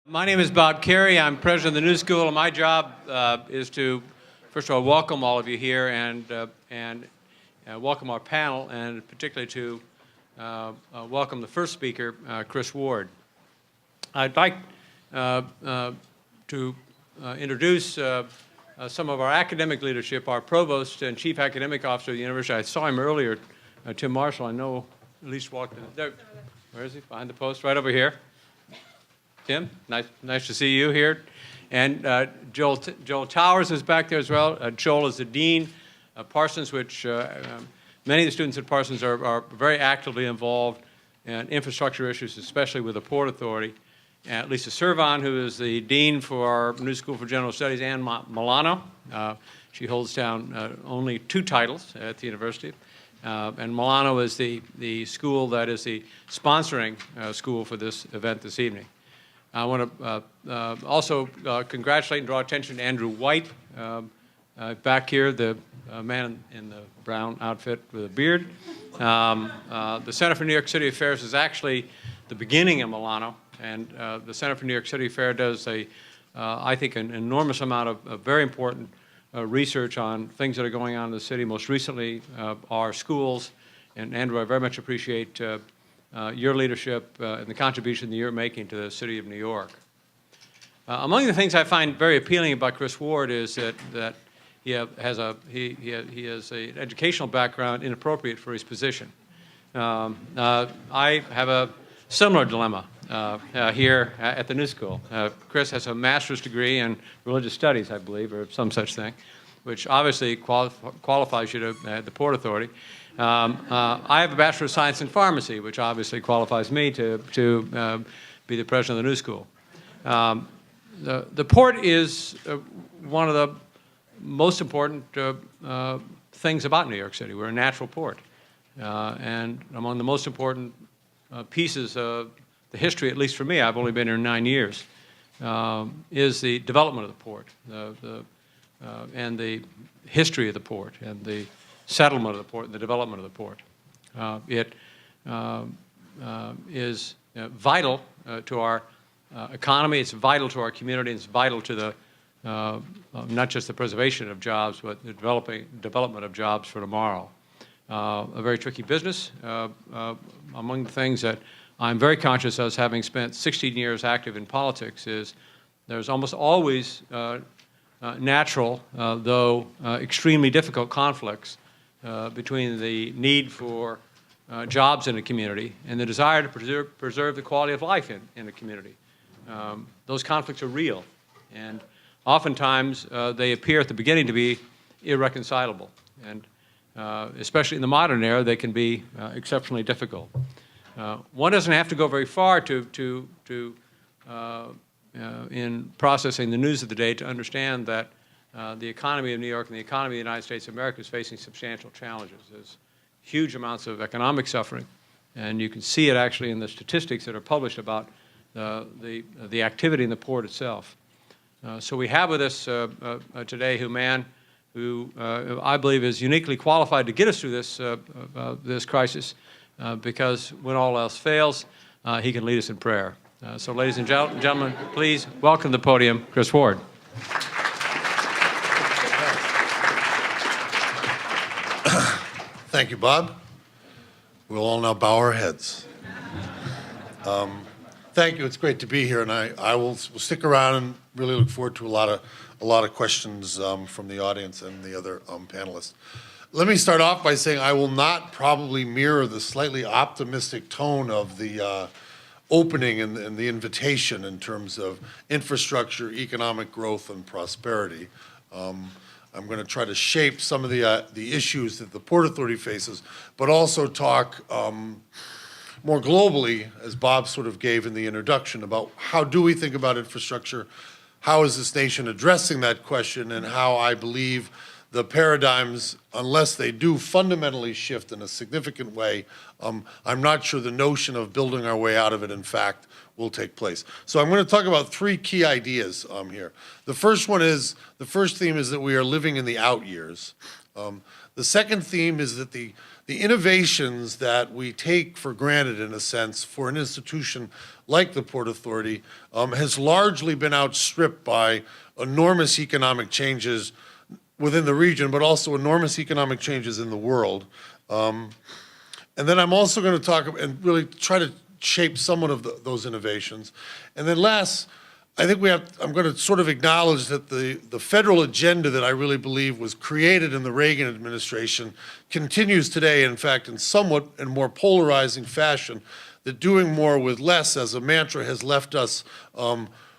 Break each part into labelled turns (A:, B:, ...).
A: My name is Bob Carey. I'm president of the New School, and my job is to, first of all, welcome all of you here and welcome our panel, and particularly to welcome the first speaker, Chris Ward. I'd like to introduce some of our academic leadership, our provost and chief academic officer of the university. I saw him earlier, Tim Marshall. I know at least walked in there. Where is he? Behind the post, right over here. Tim, nice to see you here. And Joel Towers is back there as well. Joel is the dean of Parsons, which many of the students at Parsons are very actively involved in infrastructure issues, especially with the Port Authority. And Lisa Servan, who is the dean for our New School for General Studies, and Milano. She holds down only 2 titles at the university. And Milano is the school that is the sponsoring school for this event this evening. I want to also congratulate and draw attention to Andrew White, back here, the man in the brown outfit with a beard. The Center for New York City Affairs is actually the beginning of Milano, and the Center for New York City Affairs does, I think, an enormous amount of very important research on things that are going on in the city, most recently our schools. And Andrew, I very much appreciate your leadership and the contribution that you're making to the city of New York. Among the things I find very appealing about Chris Ward is that he has an educational background inappropriate for his position. I have a similar dilemma here at the New School. Chris has a master's degree in religious studies, I believe, or some such thing, which obviously qualifies you to the Port Authority. I have a Bachelor of Science in Pharmacy, which obviously qualifies me to be the president of the New School. The Port is one of the most important things about New York City. We're a natural port. And among the most important pieces of the history, at least for me, I've only been here 9 years, is the development of the port, and the history of the port, and the settlement of the port and the development of the port. It is vital to our economy, it's vital to our community, it's vital to the not just the preservation of jobs, but the development of jobs for tomorrow. A very tricky business. Among the things that I'm very conscious of, having spent 16 years active in politics, is there's almost always natural, though extremely difficult conflicts between the need for jobs in a community and the desire to preserve the quality of life in a community. Those conflicts are real, and oftentimes they appear at the beginning to be irreconcilable, and especially in the modern era, they can be exceptionally difficult. One doesn't have to go very far in processing the news of the day to understand that the economy of New York and the economy of the United States of America is facing substantial challenges. There's huge amounts of economic suffering, and you can see it actually in the statistics that are published about the activity in the port itself. So we have with us today a man who I believe is uniquely qualified to get us through this crisis, because when all else fails, he can lead us in prayer. So ladies and gentlemen, please welcome to the podium Chris Ward.
B: Thank you, Bob. We'll all now bow our heads. Thank you. It's great to be here, and I will stick around and really look forward to a lot of questions from the audience and the other panelists. Let me start off by saying I will not probably mirror the slightly optimistic tone of the opening and the invitation in terms of infrastructure, economic growth, and prosperity. I'm going to try to shape some of the issues that the Port Authority faces, but also talk more globally, as Bob sort of gave in the introduction, about how do we think about infrastructure, how is this nation addressing that question, and how I believe the paradigms, unless they do fundamentally shift in a significant way, I'm not sure the notion of building our way out of it, in fact, will take place. So I'm going to talk about 3 key ideas here. The first theme is that we are living in the out years. The second theme is that the innovations that we take for granted, in a sense, for an institution like the Port Authority, has largely been outstripped by enormous economic changes within the region, but also enormous economic changes in the world. And then I'm also going to talk and really try to shape somewhat of those innovations. And then last, I think I'm going to sort of acknowledge that the federal agenda that I really believe was created in the Reagan administration continues today, in fact, in somewhat and more polarizing fashion, that doing more with less as a mantra has left us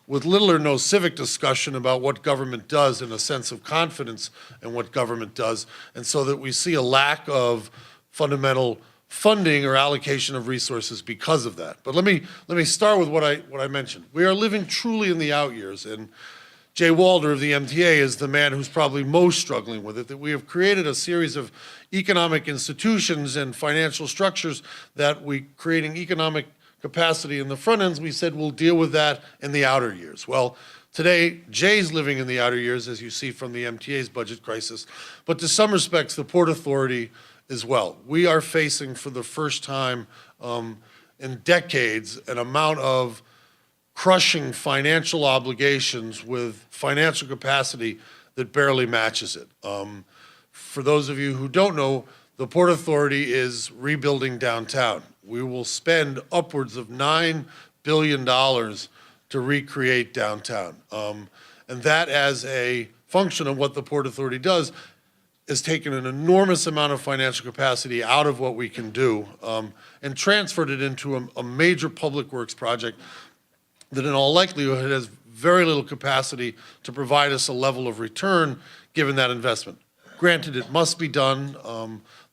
B: with little or no civic discussion about what government does and a sense of confidence in what government does, and so that we see a lack of fundamental funding or allocation of resources because of that. But let me start with what I mentioned. We are living truly in the out years, and Jay Walder of the MTA is the man who's probably most struggling with it, that we have created a series of economic institutions and financial structures that creating economic capacity in the front ends, we said we'll deal with that in the outer years. Well, today, Jay's living in the outer years, as you see from the MTA's budget crisis, but to some respects, the Port Authority as well. We are facing for the first time in decades an amount of crushing financial obligations with financial capacity that barely matches it. For those of you who don't know, the Port Authority is rebuilding downtown. We will spend upwards of $9 billion to recreate downtown. And that, as a function of what the Port Authority does, has taken an enormous amount of financial capacity out of what we can do and transferred it into a major public works project that in all likelihood has very little capacity to provide us a level of return given that investment. Granted, it must be done.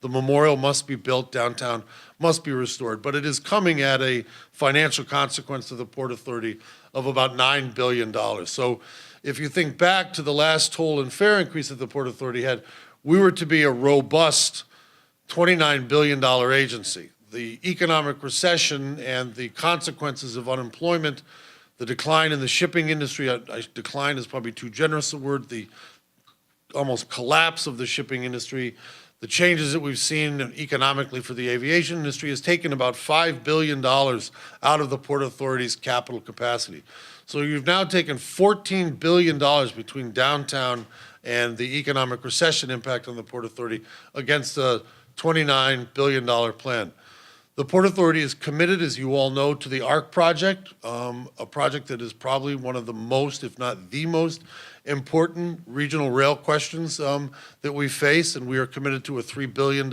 B: The memorial must be built, downtown must be restored, but it is coming at a financial consequence to the Port Authority of about $9 billion. So if you think back to the last toll and fare increase that the Port Authority had, we were to be a robust $29 billion agency. The economic recession and the consequences of unemployment, the decline in the shipping industry, decline is probably too generous a word, the almost collapse of the shipping industry, the changes that we've seen economically for the aviation industry has taken about $5 billion out of the Port Authority's capital capacity. So you've now taken $14 billion between downtown and the economic recession impact on the Port Authority against a $29 billion plan. The Port Authority is committed, as you all know, to the ARC project, a project that is probably one of the most, if not the most, important regional rail questions that we face, and we are committed to a $3 billion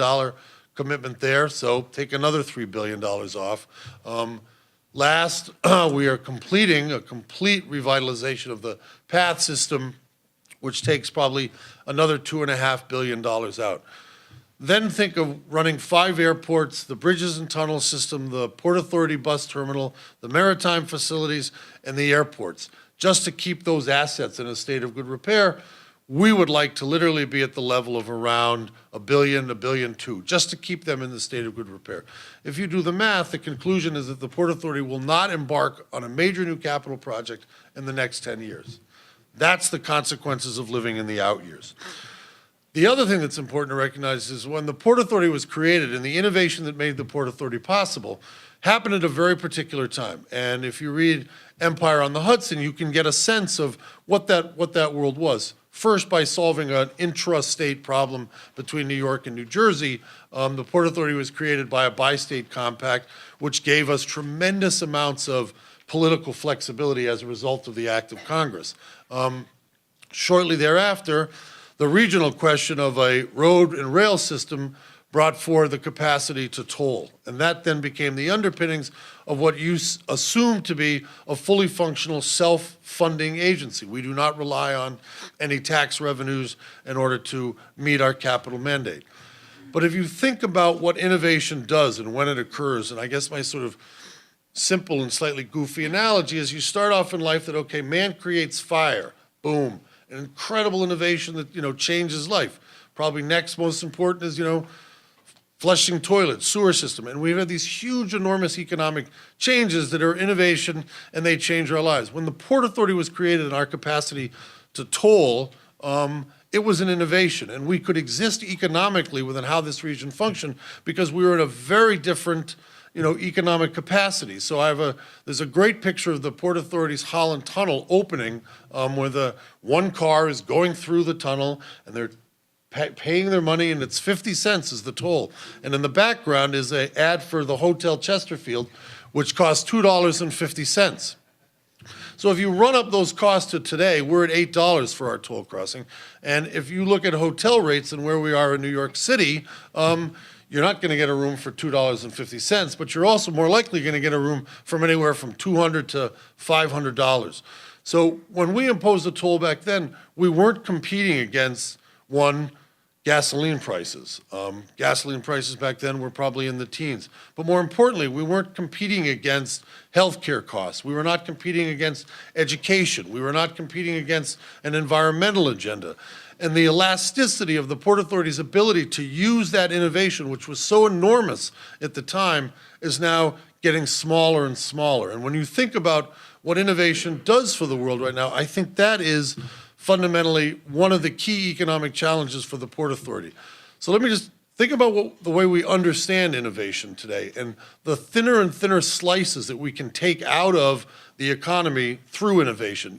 B: commitment there, so take another $3 billion off. Last, we are completing a complete revitalization of the PATH system, which takes probably another $2.5 billion out. Then think of running 5 airports, the bridges and tunnel system, the Port Authority bus terminal, the maritime facilities, and the airports. Just to keep those assets in a state of good repair, we would like to literally be at the level of around $1 billion, $1.2 billion, just to keep them in the state of good repair. If you do the math, the conclusion is that the Port Authority will not embark on a major new capital project in the next 10 years. That's the consequences of living in the out years. The other thing that's important to recognize is when the Port Authority was created and the innovation that made the Port Authority possible happened at a very particular time. And if you read Empire on the Hudson, you can get a sense of what that world was. First, by solving an intra-state problem between New York and New Jersey, the Port Authority was created by a bi-state compact, which gave us tremendous amounts of political flexibility as a result of the act of Congress. Shortly thereafter, the regional question of a road and rail system brought forward the capacity to toll. And that then became the underpinnings of what you assume to be a fully functional self-funding agency. We do not rely on any tax revenues in order to meet our capital mandate. But if you think about what innovation does and when it occurs, and I guess my sort of simple and slightly goofy analogy is you start off in life that, okay, man creates fire, boom, an incredible innovation that, changes life. Probably next most important is, flushing toilets, sewer system. And we've had these huge, enormous economic changes that are innovation and they change our lives. When the Port Authority was created and our capacity to toll, it was an innovation. And we could exist economically within how this region functioned because we were in a very different economic capacity. So there's a great picture of the Port Authority's Holland Tunnel opening, where one car is going through the tunnel and they're paying their money, and it's 50 cents is the toll. And in the background is an ad for the Hotel Chesterfield, which costs $2.50. So if you run up those costs to today, we're at $8 for our toll crossing. And if you look at hotel rates and where we are in New York City, you're not going to get a room for $2.50, but you're also more likely going to get a room from anywhere from $200 to $500. So when we imposed the toll back then, we weren't competing against gasoline prices. Gasoline prices back then were probably in the teens. But more importantly, we weren't competing against healthcare costs. We were not competing against education. We were not competing against an environmental agenda. And the elasticity of the Port Authority's ability to use that innovation, which was so enormous at the time, is now getting smaller and smaller. And when you think about what innovation does for the world right now, I think that is fundamentally one of the key economic challenges for the Port Authority. So let me just think about the way we understand innovation today and the thinner and thinner slices that we can take out of the economy through innovation.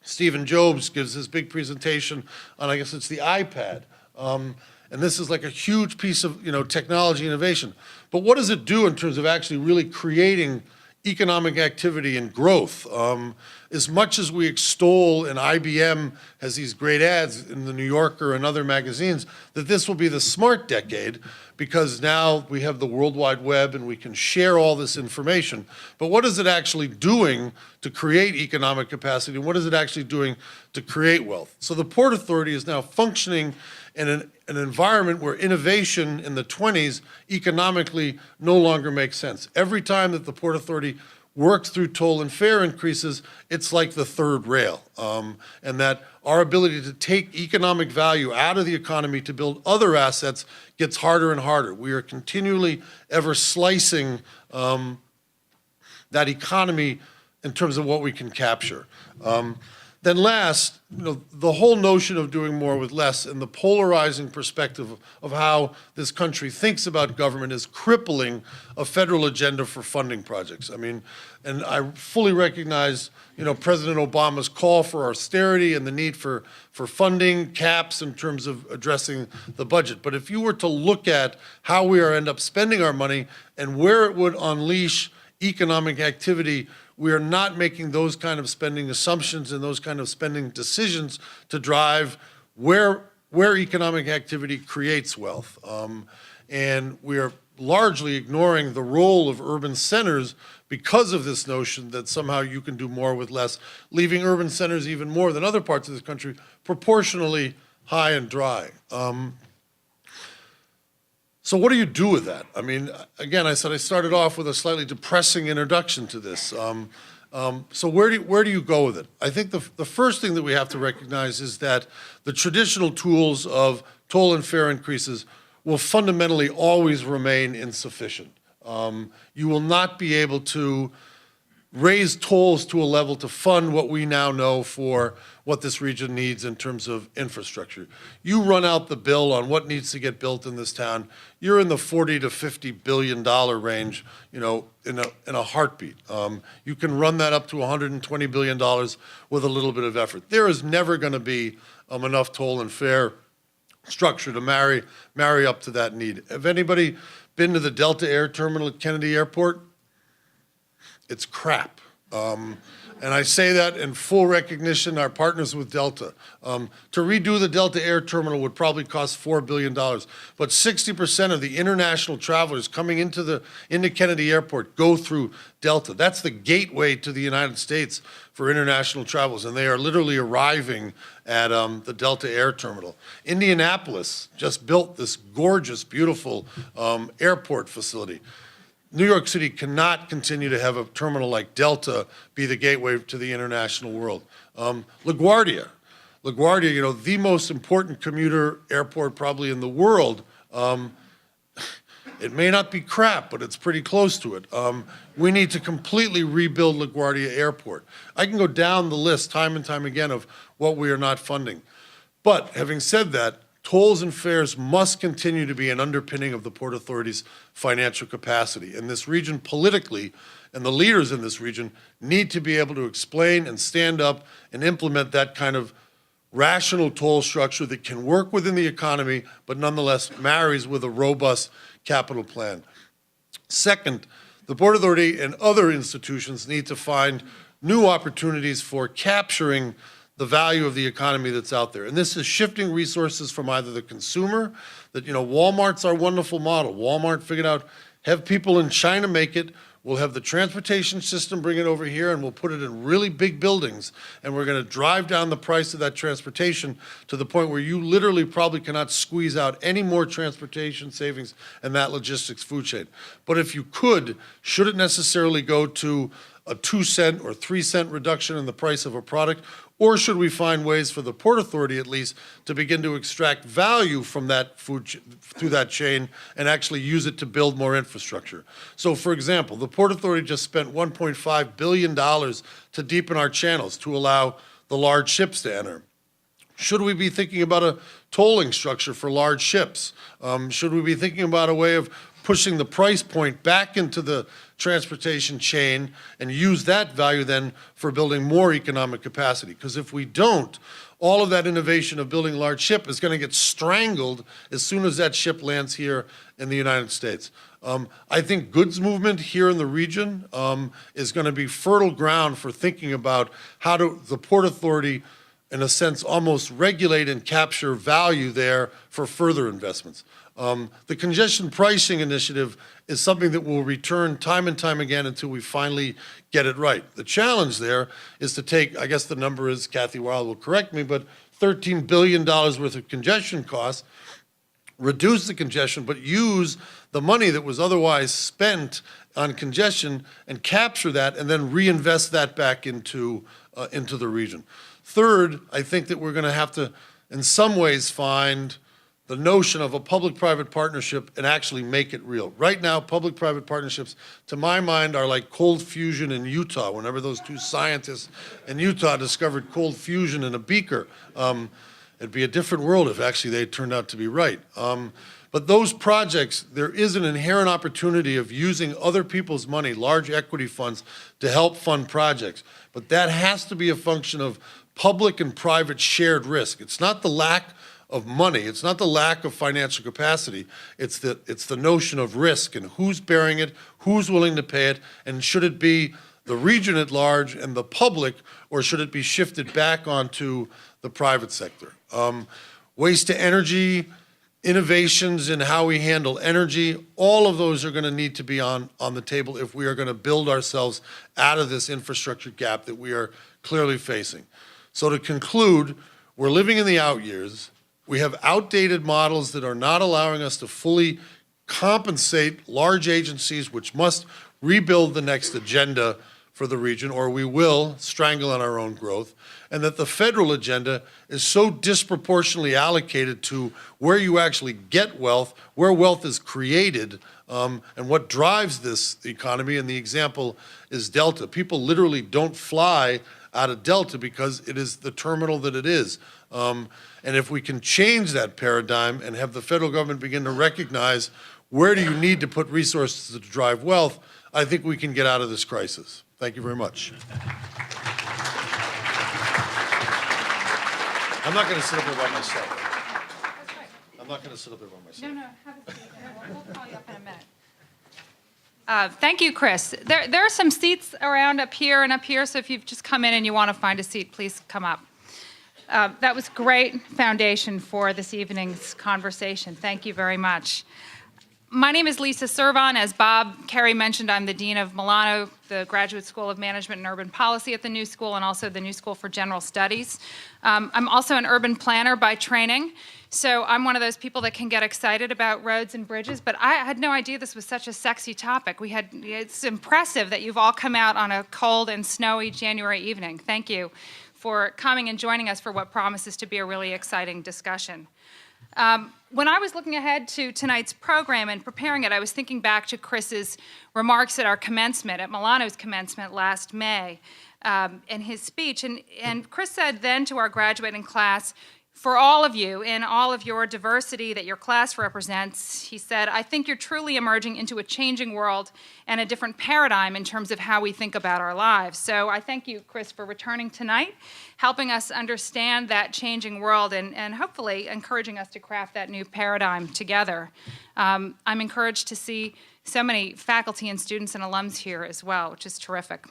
B: Stephen Jobs gives his big presentation on, I guess it's the iPad. And this is like a huge piece of, technology innovation. But what does it do in terms of actually really creating economic activity and growth? As much as we extol, and IBM has these great ads in the New Yorker and other magazines, that this will be the smart decade because now we have the World Wide Web and we can share all this information. But what is it actually doing to create economic capacity? And what is it actually doing to create wealth? So the Port Authority is now functioning in an environment where innovation in the 20s economically no longer makes sense. Every time that the Port Authority works through toll and fare increases, it's like the third rail. And that our ability to take economic value out of the economy to build other assets gets harder and harder. We are continually ever slicing that economy in terms of what we can capture. Then last, the whole notion of doing more with less and the polarizing perspective of how this country thinks about government is crippling a federal agenda for funding projects. And I fully recognize, President Obama's call for austerity and the need for funding caps in terms of addressing the budget. But if you were to look at how we end up spending our money and where it would unleash economic activity, we are not making those kind of spending assumptions and those kind of spending decisions to drive where economic activity creates wealth. And we are largely ignoring the role of urban centers because of this notion that somehow you can do more with less, leaving urban centers even more than other parts of this country proportionally high and dry. So what do you do with that? Again, I said I started off with a slightly depressing introduction to this. So where do you go with it? I think the first thing that we have to recognize is that the traditional tools of toll and fare increases will fundamentally always remain insufficient. You will not be able to raise tolls to a level to fund what we now know for what this region needs in terms of infrastructure. You run out the bill on what needs to get built in this town, you're in the $40 to $50 billion range, in a heartbeat. You can run that up to $120 billion with a little bit of effort. There is never going to be enough toll and fare structure to marry up to that need. Have anybody been to the Delta Air Terminal at Kennedy Airport? It's crap. And I say that in full recognition, our partners with Delta. To redo the Delta Air Terminal would probably cost $4 billion. But 60% of the international travelers coming into Kennedy Airport go through Delta. That's the gateway to the United States for international travelers, and they are literally arriving at the Delta Air Terminal. Indianapolis just built this gorgeous, beautiful airport facility. New York City cannot continue to have a terminal like Delta be the gateway to the international world. LaGuardia, the most important commuter airport probably in the world. It may not be crap, but it's pretty close to it. We need to completely rebuild LaGuardia Airport. I can go down the list time and time again of what we are not funding. But having said that, tolls and fares must continue to be an underpinning of the Port Authority's financial capacity. And this region politically, and the leaders in this region, need to be able to explain and stand up and implement that kind of rational toll structure that can work within the economy, but nonetheless marries with a robust capital plan. Second, the Port Authority and other institutions need to find new opportunities for capturing the value of the economy that's out there. And this is shifting resources from either the consumer, that, Walmart's our wonderful model. Walmart figured out, have people in China make it, we'll have the transportation system bring it over here, and we'll put it in really big buildings, and we're going to drive down the price of that transportation to the point where you literally probably cannot squeeze out any more transportation savings in that logistics food chain. But if you could, should it necessarily go to a 2-cent or 3-cent reduction in the price of a product? Or should we find ways for the Port Authority, at least, to begin to extract value from that food through that chain and actually use it to build more infrastructure? So, for example, the Port Authority just spent $1.5 billion to deepen our channels to allow the large ships to enter. Should we be thinking about a tolling structure for large ships? Should we be thinking about a way of pushing the price point back into the transportation chain and use that value then for building more economic capacity? Because if we don't, all of that innovation of building large ship is going to get strangled as soon as that ship lands here in the United States. I think goods movement here in the region is going to be fertile ground for thinking about how the Port Authority, in a sense, almost regulate and capture value there for further investments. The congestion pricing initiative is something that will return time and time again until we finally get it right. The challenge there is to take, I guess the number is, Kathy Weil will correct me, but $13 billion worth of congestion costs, reduce the congestion, but use the money that was otherwise spent on congestion and capture that and then reinvest that back into the region. Third, I think that we're going to have to, in some ways, find the notion of a public-private partnership and actually make it real. Right now, public-private partnerships, to my mind, are like cold fusion in Utah. Whenever those two scientists in Utah discovered cold fusion in a beaker, it'd be a different world if actually they turned out to be right. But those projects, there is an inherent opportunity of using other people's money, large equity funds, to help fund projects. But that has to be a function of public and private shared risk. It's not the lack of money. It's not the lack of financial capacity. It's the notion of risk and who's bearing it, who's willing to pay it, and should it be the region at large and the public, or should it be shifted back onto the private sector? Waste to energy, innovations in how we handle energy, all of those are going to need to be on the table if we are going to build ourselves out of this infrastructure gap that we are clearly facing. So to conclude, we're living in the out years. We have outdated models that are not allowing us to fully compensate large agencies which must rebuild the next agenda for the region, or we will strangle on our own growth, and that the federal agenda is so disproportionately allocated to where you actually get wealth, where wealth is created, and what drives this economy, and the example is Delta. People literally don't fly out of Delta because it is the terminal that it is. And if we can change that paradigm and have the federal government begin to recognize where do you need to put resources to drive wealth, I think we can get out of this crisis. Thank you very much. I'm not going to sit up here by myself.
C: That's right.
B: I'm not going to sit up here by myself.
C: No, have a seat. We'll call you up in a minute. Thank you, Chris. There are some seats around up here and up here, so if you've just come in and you want to find a seat, please come up. That was great foundation for this evening's conversation. Thank you very much. My name is Lisa Servon. As Bob Carey mentioned, I'm the Dean of Milano, the Graduate School of Management and Urban Policy at the New School, and also the New School for General Studies. I'm also an urban planner by training, so I'm one of those people that can get excited about roads and bridges, but I had no idea this was such a sexy topic. It's impressive that you've all come out on a cold and snowy January evening. Thank you for coming and joining us for what promises to be a really exciting discussion. When I was looking ahead to tonight's program and preparing it, I was thinking back to Chris's remarks at our commencement, at Milano's commencement last May, in his speech. And Chris said then to our graduating class, For all of you, in all of your diversity that your class represents, he said, I think you're truly emerging into a changing world and a different paradigm in terms of how we think about our lives. So I thank you, Chris, for returning tonight, helping us understand that changing world and hopefully encouraging us to craft that new paradigm together. I'm encouraged to see so many faculty and students and alums here as well, which is terrific.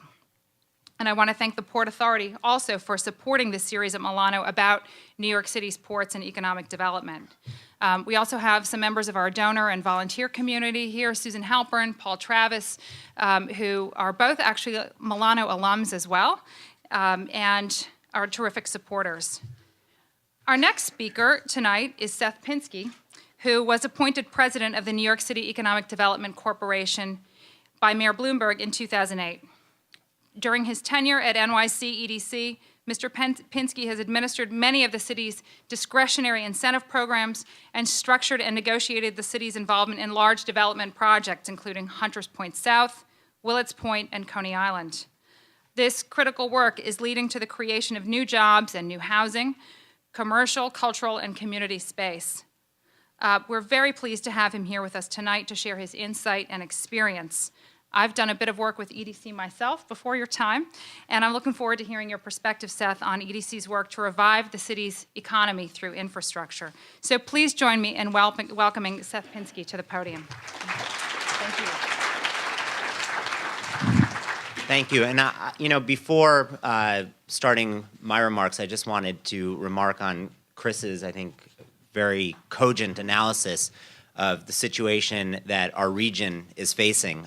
C: And I want to thank the Port Authority also for supporting this series at Milano about New York City's ports and economic development. We also have some members of our donor and volunteer community here, Susan Halpern, Paul Travis, who are both actually Milano alums as well, and are terrific supporters. Our next speaker tonight is Seth Pinsky, who was appointed president of the New York City Economic Development Corporation by Mayor Bloomberg in 2008. During his tenure at NYC EDC, Mr. Pinsky has administered many of the city's discretionary incentive programs and structured and negotiated the city's involvement in large development projects, including Hunters Point South, Willets Point, and Coney Island. This critical work is leading to the creation of new jobs and new housing, commercial, cultural, and community space. We're very pleased to have him here with us tonight to share his insight and experience. I've done a bit of work with EDC myself before your time, and I'm looking forward to hearing your perspective, Seth, on EDC's work to revive the city's economy through infrastructure. So please join me in welcoming Seth Pinsky to the podium. Thank you.
D: Thank you. And, before starting my remarks, I just wanted to remark on Chris's, I think, very cogent analysis of the situation that our region is facing.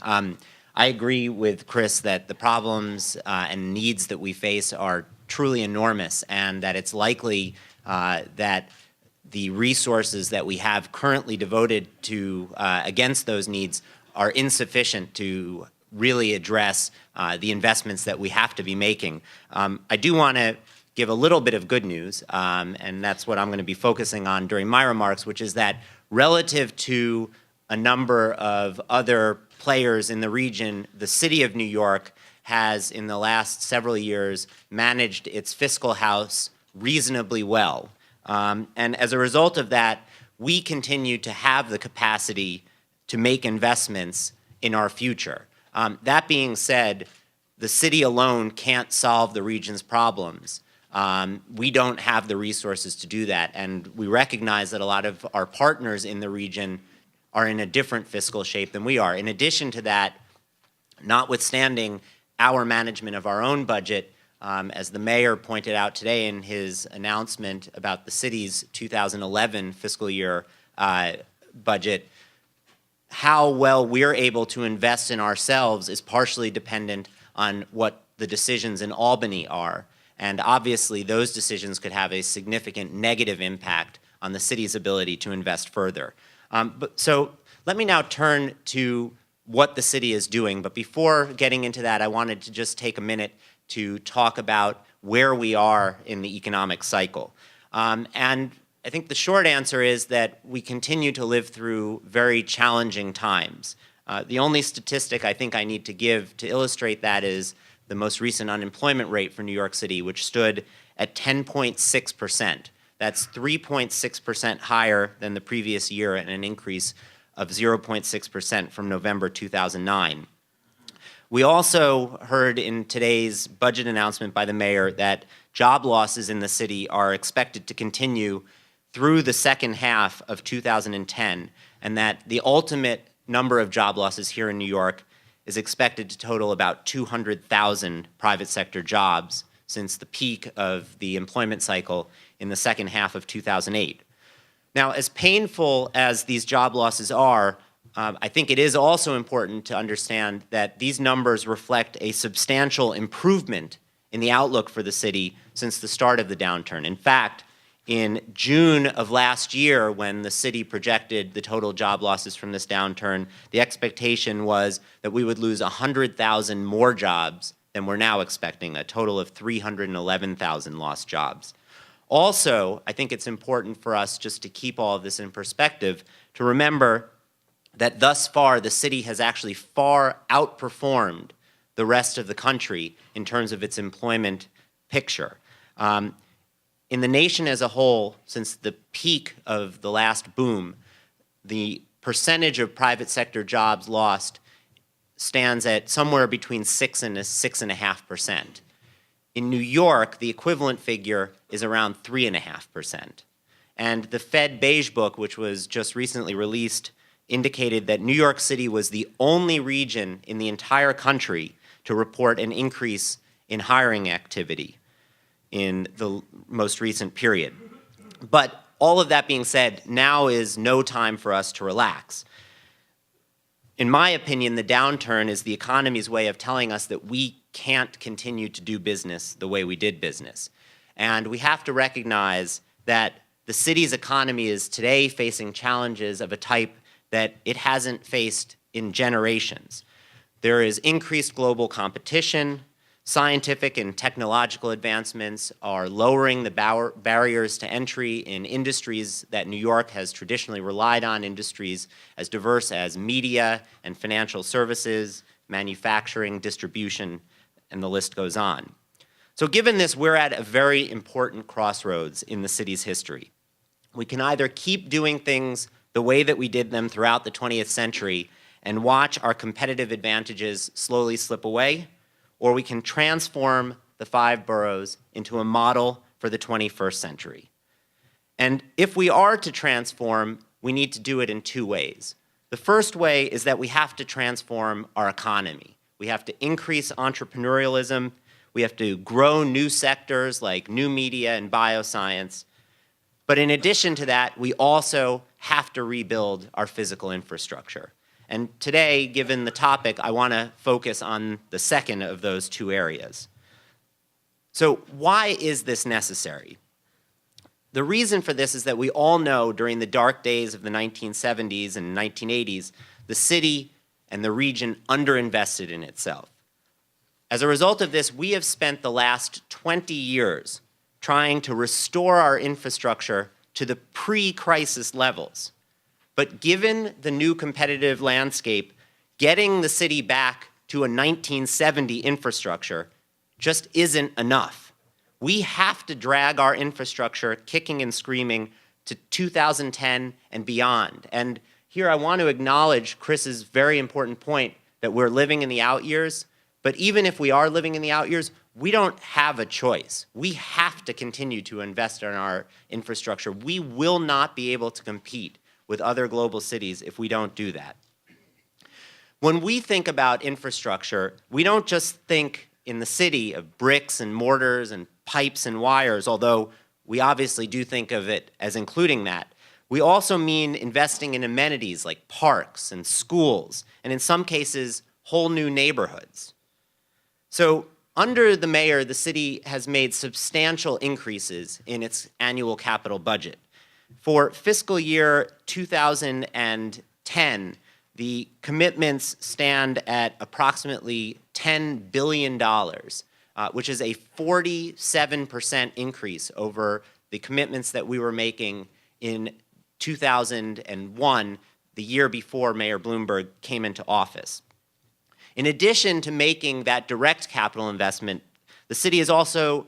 D: I agree with Chris that the problems and needs that we face are truly enormous, and that it's likely that the resources that we have currently devoted to against those needs are insufficient to really address the investments that we have to be making. I do want to give a little bit of good news, and that's what I'm going to be focusing on during my remarks, which is that relative to a number of other players in the region, the city of New York has, in the last several years, managed its fiscal house reasonably well. And as a result of that, we continue to have the capacity to make investments in our future. That being said, the city alone can't solve the region's problems. We don't have the resources to do that, and we recognize that a lot of our partners in the region are in a different fiscal shape than we are. In addition to that, notwithstanding our management of our own budget, as the mayor pointed out today in his announcement about the city's 2011 fiscal year budget, how well we're able to invest in ourselves is partially dependent on what the decisions in Albany are. And obviously, those decisions could have a significant negative impact on the city's ability to invest further. So let me now turn to what the city is doing. But before getting into that, I wanted to just take a minute to talk about where we are in the economic cycle. And I think the short answer is that we continue to live through very challenging times. The only statistic I think I need to give to illustrate that is the most recent unemployment rate for New York City, which stood at 10.6%. That's 3.6% higher than the previous year and an increase of 0.6% from November 2009. We also heard in today's budget announcement by the mayor that job losses in the city are expected to continue through the second half of 2010, and that the ultimate number of job losses here in New York is expected to total about 200,000 private sector jobs since the peak of the employment cycle in the second half of 2008. Now, as painful as these job losses are, I think it is also important to understand that these numbers reflect a substantial improvement in the outlook for the city since the start of the downturn. In fact, in June of last year, when the city projected the total job losses from this downturn, the expectation was that we would lose 100,000 more jobs than we're now expecting, a total of 311,000 lost jobs. Also, I think it's important for us, just to keep all of this in perspective, to remember that thus far the city has actually far outperformed the rest of the country in terms of its employment picture. in the nation as a whole, since the peak of the last boom, the percentage of private sector jobs lost stands at somewhere between 6 and 6.5%. In New York, the equivalent figure is around 3.5%. And the Fed Beige Book, which was just recently released, indicated that New York City was the only region in the entire country to report an increase in hiring activity in the most recent period. But all of that being said, now is no time for us to relax. In my opinion, the downturn is the economy's way of telling us that we can't continue to do business the way we did business. And we have to recognize that the city's economy is today facing challenges of a type that it hasn't faced in generations. There is increased global competition. Scientific and technological advancements are lowering the barriers to entry in industries that New York has traditionally relied on, industries as diverse as media and financial services, manufacturing, distribution, and the list goes on. So given this, we're at a very important crossroads in the city's history. We can either keep doing things the way that we did them throughout the 20th century and watch our competitive advantages slowly slip away, or we can transform the 5 boroughs into a model for the 21st century. And if we are to transform, we need to do it in 2 ways. The first way is that we have to transform our economy. We have to increase entrepreneurialism. We have to grow new sectors like new media and bioscience. But in addition to that, we also have to rebuild our physical infrastructure. And today, given the topic, I want to focus on the second of those 2 areas. So why is this necessary? The reason for this is that we all know during the dark days of the 1970s and 1980s, the city and the region underinvested in itself. As a result of this, we have spent the last 20 years trying to restore our infrastructure to the pre-crisis levels. But given the new competitive landscape, getting the city back to a 1970 infrastructure just isn't enough. We have to drag our infrastructure kicking and screaming to 2010 and beyond. And here I want to acknowledge Chris's very important point that we're living in the out years. But even if we are living in the out years, we don't have a choice. We have to continue to invest in our infrastructure. We will not be able to compete with other global cities if we don't do that. When we think about infrastructure, we don't just think in the city of bricks and mortars and pipes and wires, although we obviously do think of it as including that. We also mean investing in amenities like parks and schools, and in some cases, whole new neighborhoods. So under the mayor, the city has made substantial increases in its annual capital budget. For fiscal year 2010, the commitments stand at approximately $10 billion, which is a 47% increase over the commitments that we were making in 2001, the year before Mayor Bloomberg came into office. In addition to making that direct capital investment, the city is also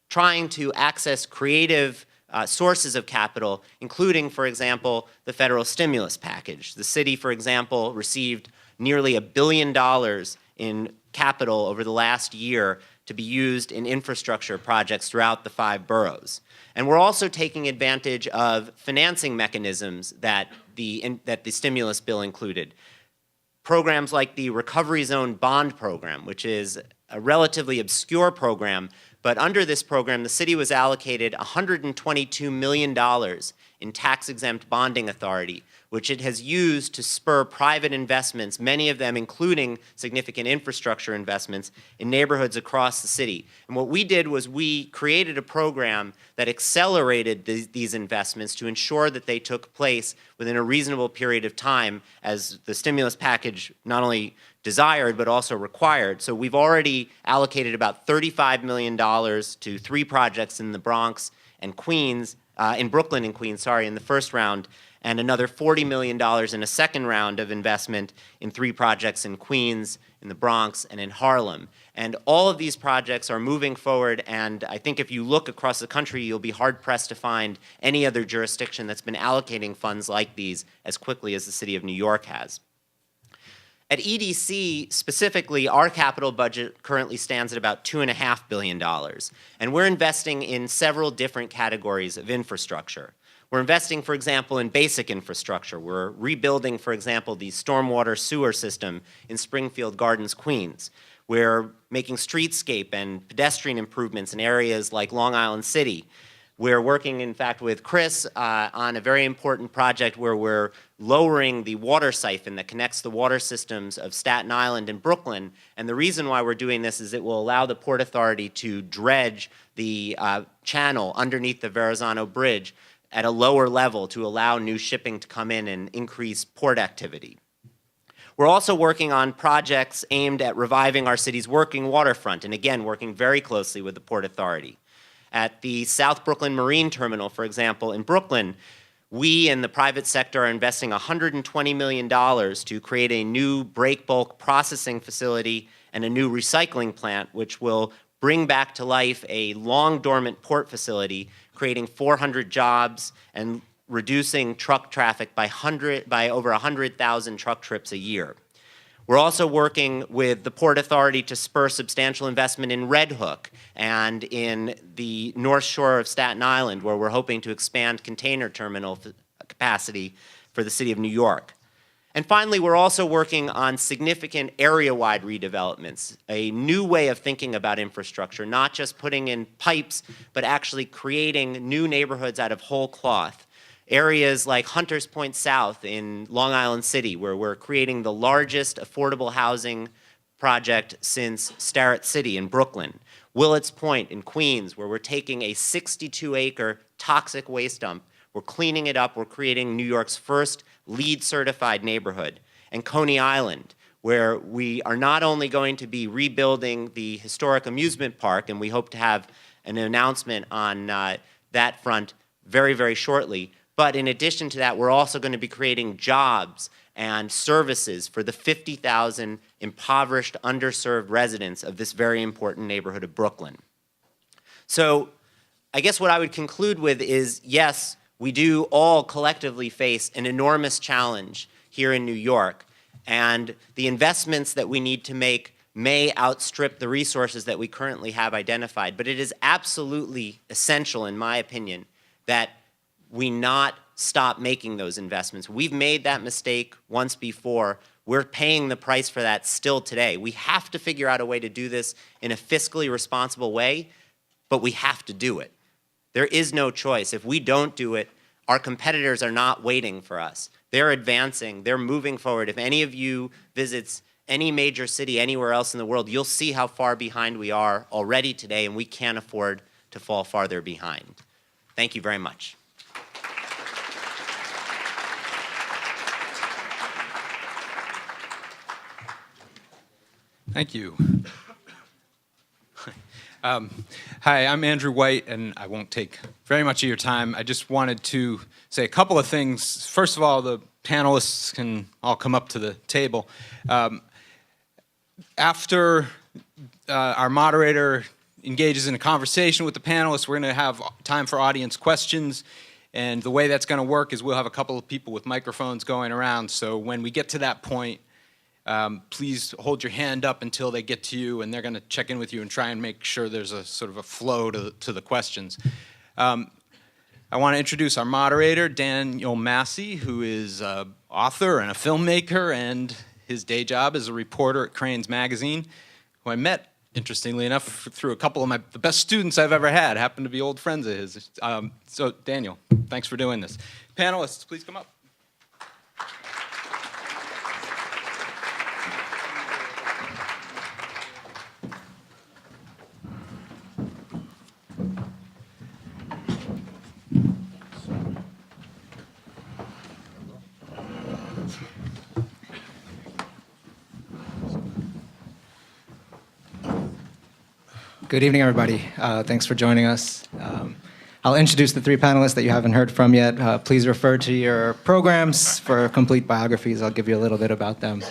D: trying to access creative sources of capital, including, for example, the federal stimulus package. The city, for example, received nearly $1 billion in capital over the last year to be used in infrastructure projects throughout the 5 boroughs. And we're also taking advantage of financing mechanisms that the stimulus bill included. Programs like the Recovery Zone Bond Program, which is a relatively obscure program, but under this program, the city was allocated $122 million in tax-exempt bonding authority, which it has used to spur private investments, many of them including significant infrastructure investments in neighborhoods across the city. And what we did was we created a program that accelerated these investments to ensure that they took place within a reasonable period of time, as the stimulus package not only desired but also required. So we've already allocated about $35 million to 3 projects in the Bronx and Queens, in Brooklyn and Queens, in the first round. and another $40 million in a second round of investment in 3 projects in Queens, in the Bronx, and in Harlem. And all of these projects are moving forward, and I think if you look across the country, you'll be hard-pressed to find any other jurisdiction that's been allocating funds like these as quickly as the city of New York has. At EDC specifically, our capital budget currently stands at about $2.5 billion, and we're investing in several different categories of infrastructure. We're investing, for example, in basic infrastructure. We're rebuilding, for example, the stormwater sewer system in Springfield Gardens, Queens. We're making streetscape and pedestrian improvements in areas like Long Island City. We're working, in fact, with Chris on a very important project where we're lowering the water siphon that connects the water systems of Staten Island and Brooklyn. And the reason why we're doing this is it will allow the Port Authority to dredge the channel underneath the Verrazano Bridge at a lower level to allow new shipping to come in and increase port activity. We're also working on projects aimed at reviving our city's working waterfront, and again, working very closely with the Port Authority. At the South Brooklyn Marine Terminal, for example, in Brooklyn, we and the private sector are investing $120 million to create a new break bulk processing facility and a new recycling plant, which will bring back to life a long dormant port facility, creating 400 jobs and reducing truck traffic by over 100,000 truck trips a year. We're also working with the Port Authority to spur substantial investment in Red Hook and in the North Shore of Staten Island, where we're hoping to expand container terminal capacity for the city of New York. And finally, we're also working on significant area-wide redevelopments, a new way of thinking about infrastructure, not just putting in pipes, but actually creating new neighborhoods out of whole cloth. Areas like Hunters Point South in Long Island City, where we're creating the largest affordable housing project since Starrett City in Brooklyn. Willets Point in Queens, where we're taking a 62-acre toxic waste dump, we're cleaning it up, we're creating New York's first LEED certified neighborhood. And Coney Island, where we are not only going to be rebuilding the historic amusement park, and we hope to have an announcement on that front very, very shortly, but in addition to that, we're also going to be creating jobs and services for the 50,000 impoverished, underserved residents of this very important neighborhood of Brooklyn. So I guess what I would conclude with is, yes, we do all collectively face an enormous challenge here in New York, and the investments that we need to make may outstrip the resources that we currently have identified, but it is absolutely essential, in my opinion, that we not stop making those investments. We've made that mistake once before. We're paying the price for that still today. We have to figure out a way to do this in a fiscally responsible way, but we have to do it. There is no choice. If we don't do it, our competitors are not waiting for us. They're advancing, they're moving forward. If any of you visits any major city anywhere else in the world, you'll see how far behind we are already today, and we can't afford to fall farther behind. Thank you very much.
E: Thank you. Hi, I'm Andrew White, and I won't take very much of your time. I just wanted to say a couple of things. First of all, the panelists can all come up to the table. After our moderator engages in a conversation with the panelists, we're going to have time for audience questions. And the way that's going to work is we'll have a couple of people with microphones going around. So when we get to that point, please hold your hand up until they get to you, and they're going to check in with you and try and make sure there's a sort of a flow to the questions. I want to introduce our moderator, Daniel Massey, who is an author and a filmmaker, and his day job is a reporter at Crane's Magazine, who I met, interestingly enough, through a couple of the best students I've ever had, happen to be old friends of his. So, Daniel, thanks for doing this. Panelists, please come up.
F: Good evening, everybody. Thanks for joining us. I'll introduce the three panelists that you haven't heard from yet. Please refer to your programs for complete biographies. I'll give you a little bit about them.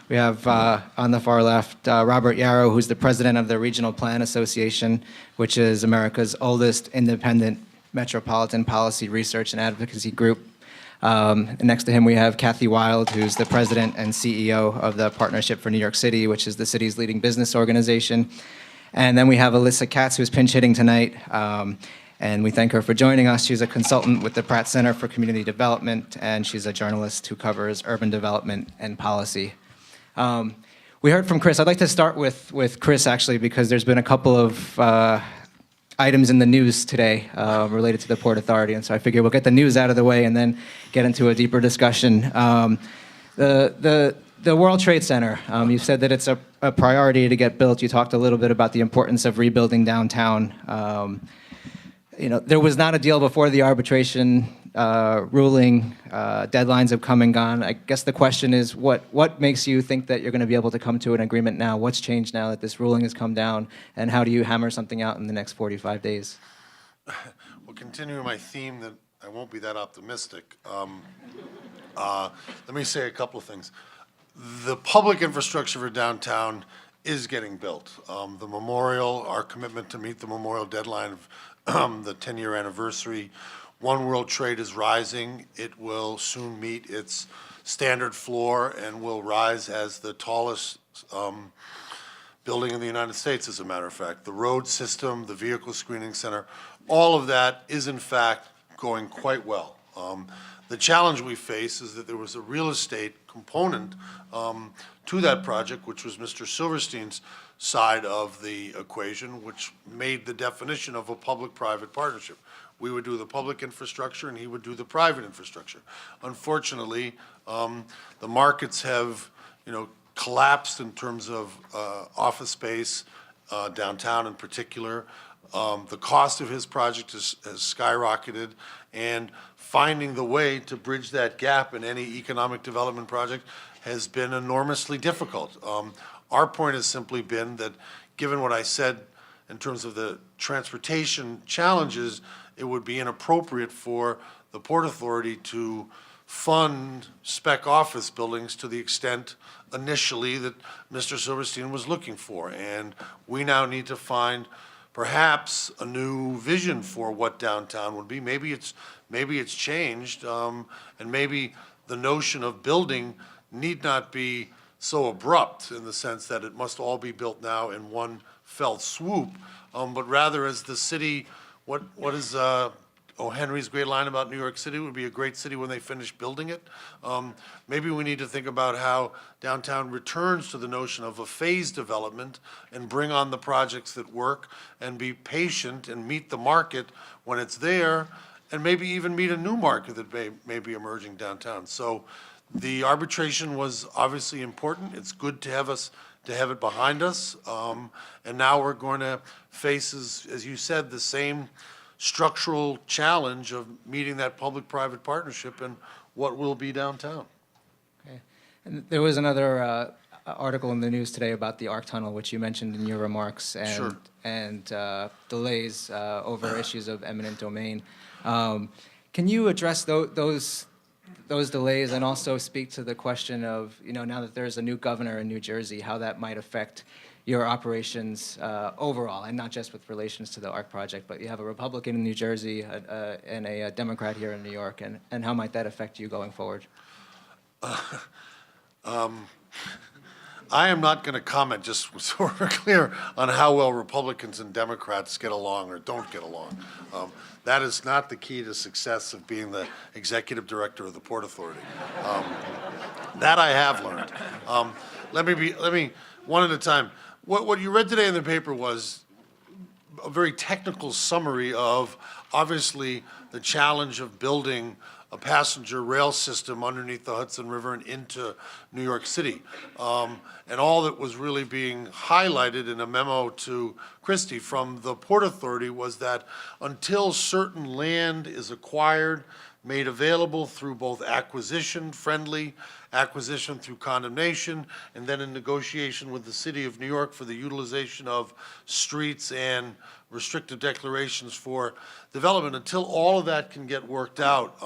F: We have on the far left Robert Yarrow, who's the president of the Regional Plan Association, which is America's oldest independent metropolitan policy research and advocacy group. And next to him, we have Kathy Wild, who's the president and CEO of the Partnership for New York City, which is the city's leading business organization. And then we have Alyssa Katz, who's pinch hitting tonight. And we thank her for joining us. She's a consultant with the Pratt Center for Community Development, and she's a journalist who covers urban development and policy. We heard from Chris. I'd like to start with Chris, actually, because there's been a couple of items in the news today related to the Port Authority, and so I figure we'll get the news out of the way and then get into a deeper discussion. The World Trade Center, you said that it's a priority to get built. You talked a little bit about the importance of rebuilding downtown. There was not a deal before the arbitration ruling. Deadlines have come and gone. I guess the question is, what makes you think that you're going to be able to come to an agreement now? What's changed now that this ruling has come down? And how do you hammer something out in the next 45 days?
B: Well, continuing my theme that I won't be that optimistic, let me say a couple of things. The public infrastructure for downtown is getting built. The memorial, our commitment to meet the memorial deadline of the 10-year anniversary. One World Trade is rising. It will soon meet its standard floor and will rise as the tallest building in the United States, as a matter of fact. The road system, the vehicle screening center, all of that is in fact going quite well. The challenge we face is that there was a real estate component to that project, which was Mr. Silverstein's side of the equation, which made the definition of a public-private partnership. We would do the public infrastructure and he would do the private infrastructure. Unfortunately, the markets have, collapsed in terms of office space, downtown in particular. The cost of his project has skyrocketed, and finding the way to bridge that gap in any economic development project has been enormously difficult. Our point has simply been that, given what I said in terms of the transportation challenges, it would be inappropriate for the Port Authority to fund spec office buildings to the extent initially that Mr. Silverstein was looking for. And we now need to find perhaps a new vision for what downtown would be. Maybe it's changed, and maybe the notion of building need not be so abrupt in the sense that it must all be built now in one fell swoop, but rather as the city, what is O. Henry's great line about New York City would be a great city when they finish building it. Maybe we need to think about how downtown returns to the notion of a phased development and bring on the projects that work and be patient and meet the market when it's there, and maybe even meet a new market that may be emerging downtown. So the arbitration was obviously important. It's good to have it behind us. And now we're going to face, as you said, the same structural challenge of meeting that public-private partnership and what will be downtown.
F: Okay. And there was another article in the news today about the ARC Tunnel, which you mentioned in your remarks, and,
B: Sure.
F: and delays over issues of eminent domain. Can you address those delays and also speak to the question of, now that there's a new governor in New Jersey, how that might affect your operations overall, and not just with relations to the ARC project, but you have a Republican in New Jersey and a Democrat here in New York, and how might that affect you going forward?
B: I am not going to comment, just so we're clear, on how well Republicans and Democrats get along or don't get along. That is not the key to success of being the executive director of the Port Authority. That I have learned. Let me one at a time. What you read today in the paper was a very technical summary of, obviously, the challenge of building a passenger rail system underneath the Hudson River and into New York City. And all that was really being highlighted in a memo to Christie from the Port Authority was that until certain land is acquired, made available through both acquisition-friendly, acquisition through condemnation, and then in negotiation with the City of New York for the utilization of streets and restrictive declarations for development. Until all of that can get worked out,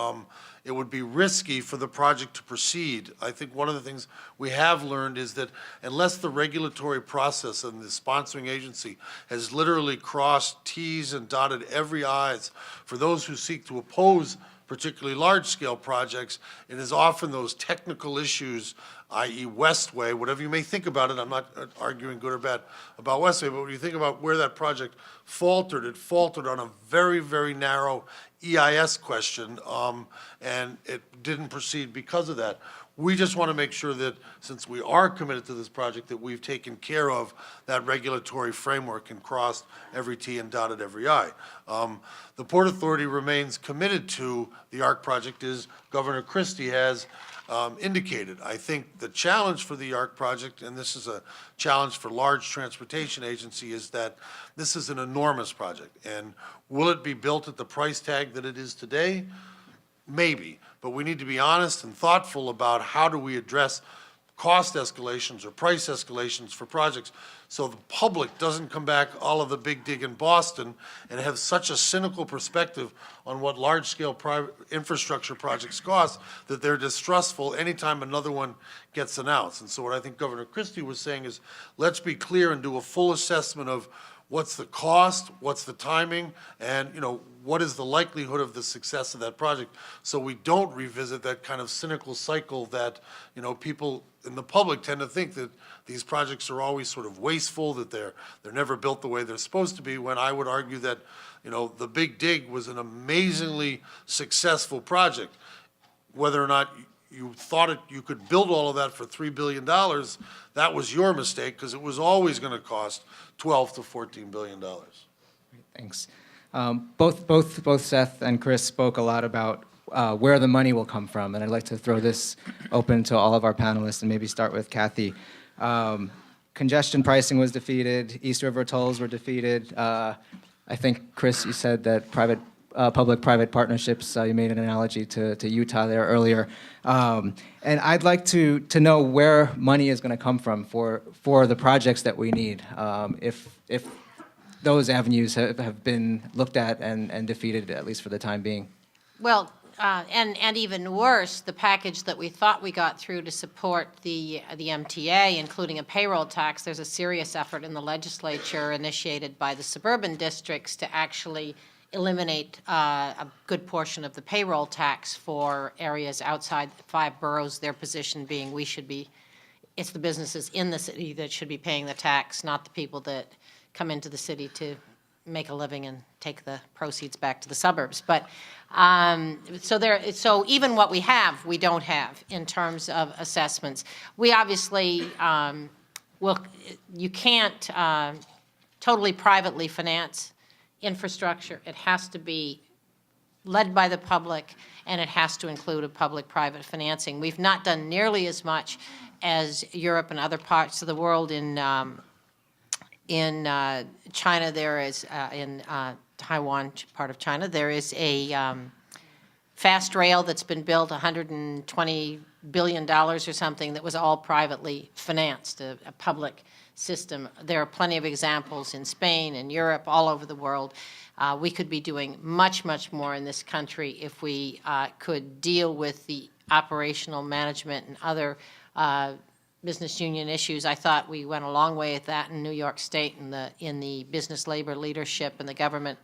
B: it would be risky for the project to proceed. I think one of the things we have learned is that unless the regulatory process and the sponsoring agency has literally crossed T's and dotted every I's for those who seek to oppose particularly large-scale projects, it is often those technical issues, i.e. Westway, whatever you may think about it, I'm not arguing good or bad about Westway, but when you think about where that project faltered, it faltered on a very, very narrow EIS question, and it didn't proceed because of that. We just want to make sure that, since we are committed to this project, that we've taken care of that regulatory framework and crossed every T and dotted every I. The Port Authority remains committed to the ARC project, as Governor Christie has indicated. I think the challenge for the ARC project, and this is a challenge for large transportation agency, is that this is an enormous project. And will it be built at the price tag that it is today? Maybe, but we need to be honest and thoughtful about how do we address cost escalations or price escalations for projects so the public doesn't come back all of the big dig in Boston and have such a cynical perspective on what large-scale private infrastructure projects cost that they're distrustful anytime another one gets announced. And so what I think Governor Christie was saying is, let's be clear and do a full assessment of what's the cost, what's the timing, and what is the likelihood of the success of that project, so we don't revisit that kind of cynical cycle that people in the public tend to think that these projects are always sort of wasteful, that they're never built the way they're supposed to be, when I would argue that the Big Dig was an amazingly successful project. Whether or not you thought you could build all of that for $3 billion, that was your mistake, because it was always going to cost $12 to $14 billion.
F: Thanks. Both Seth and Chris spoke a lot about where the money will come from, and I'd like to throw this open to all of our panelists and maybe start with Kathy. Congestion pricing was defeated. East River tolls were defeated. I think, Chris, you said that public-private partnerships, you made an analogy to Utah there earlier. And I'd like to know where money is going to come from for the projects that we need, if those avenues have been looked at and defeated, at least for the time being.
G: Well, and even worse, the package that we thought we got through to support the MTA, including a payroll tax, there's a serious effort in the legislature initiated by the suburban districts to actually eliminate a good portion of the payroll tax for areas outside the 5 boroughs, their position being it's the businesses in the city that should be paying the tax, not the people that come into the city to make a living and take the proceeds back to the suburbs. But so even what we have, we don't have in terms of assessments. We obviously you can't totally privately finance infrastructure. It has to be led by the public, and it has to include a public-private financing. We've not done nearly as much as Europe and other parts of the world. In China, there is, in Taiwan, part of China, there is a fast rail that's been built, $120 billion or something, that was all privately financed, a public system. There are plenty of examples in Spain and Europe, all over the world. We could be doing much, much more in this country if we could deal with the operational management and other business union issues. I thought we went a long way at that in New York State in the business labor leadership and the government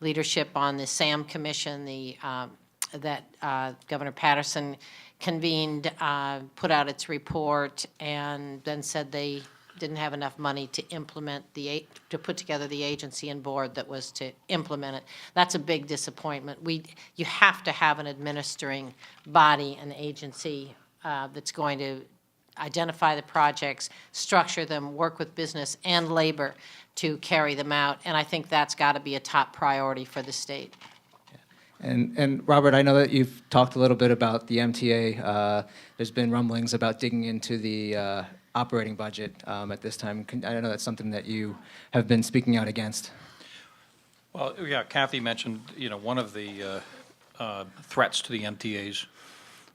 G: leadership on the SAM Commission, that Governor Patterson convened, put out its report, and then said they didn't have enough money to implement to put together the agency and board that was to implement it. That's a big disappointment. You have to have an administering body, an agency that's going to identify the projects, structure them, work with business and labor to carry them out. And I think that's got to be a top priority for the state.
F: And Robert, I know that you've talked a little bit about the MTA. There's been rumblings about digging into the operating budget at this time. I know that's something that you have been speaking out against.
H: Well, yeah, Kathy mentioned, one of the threats to the MTA's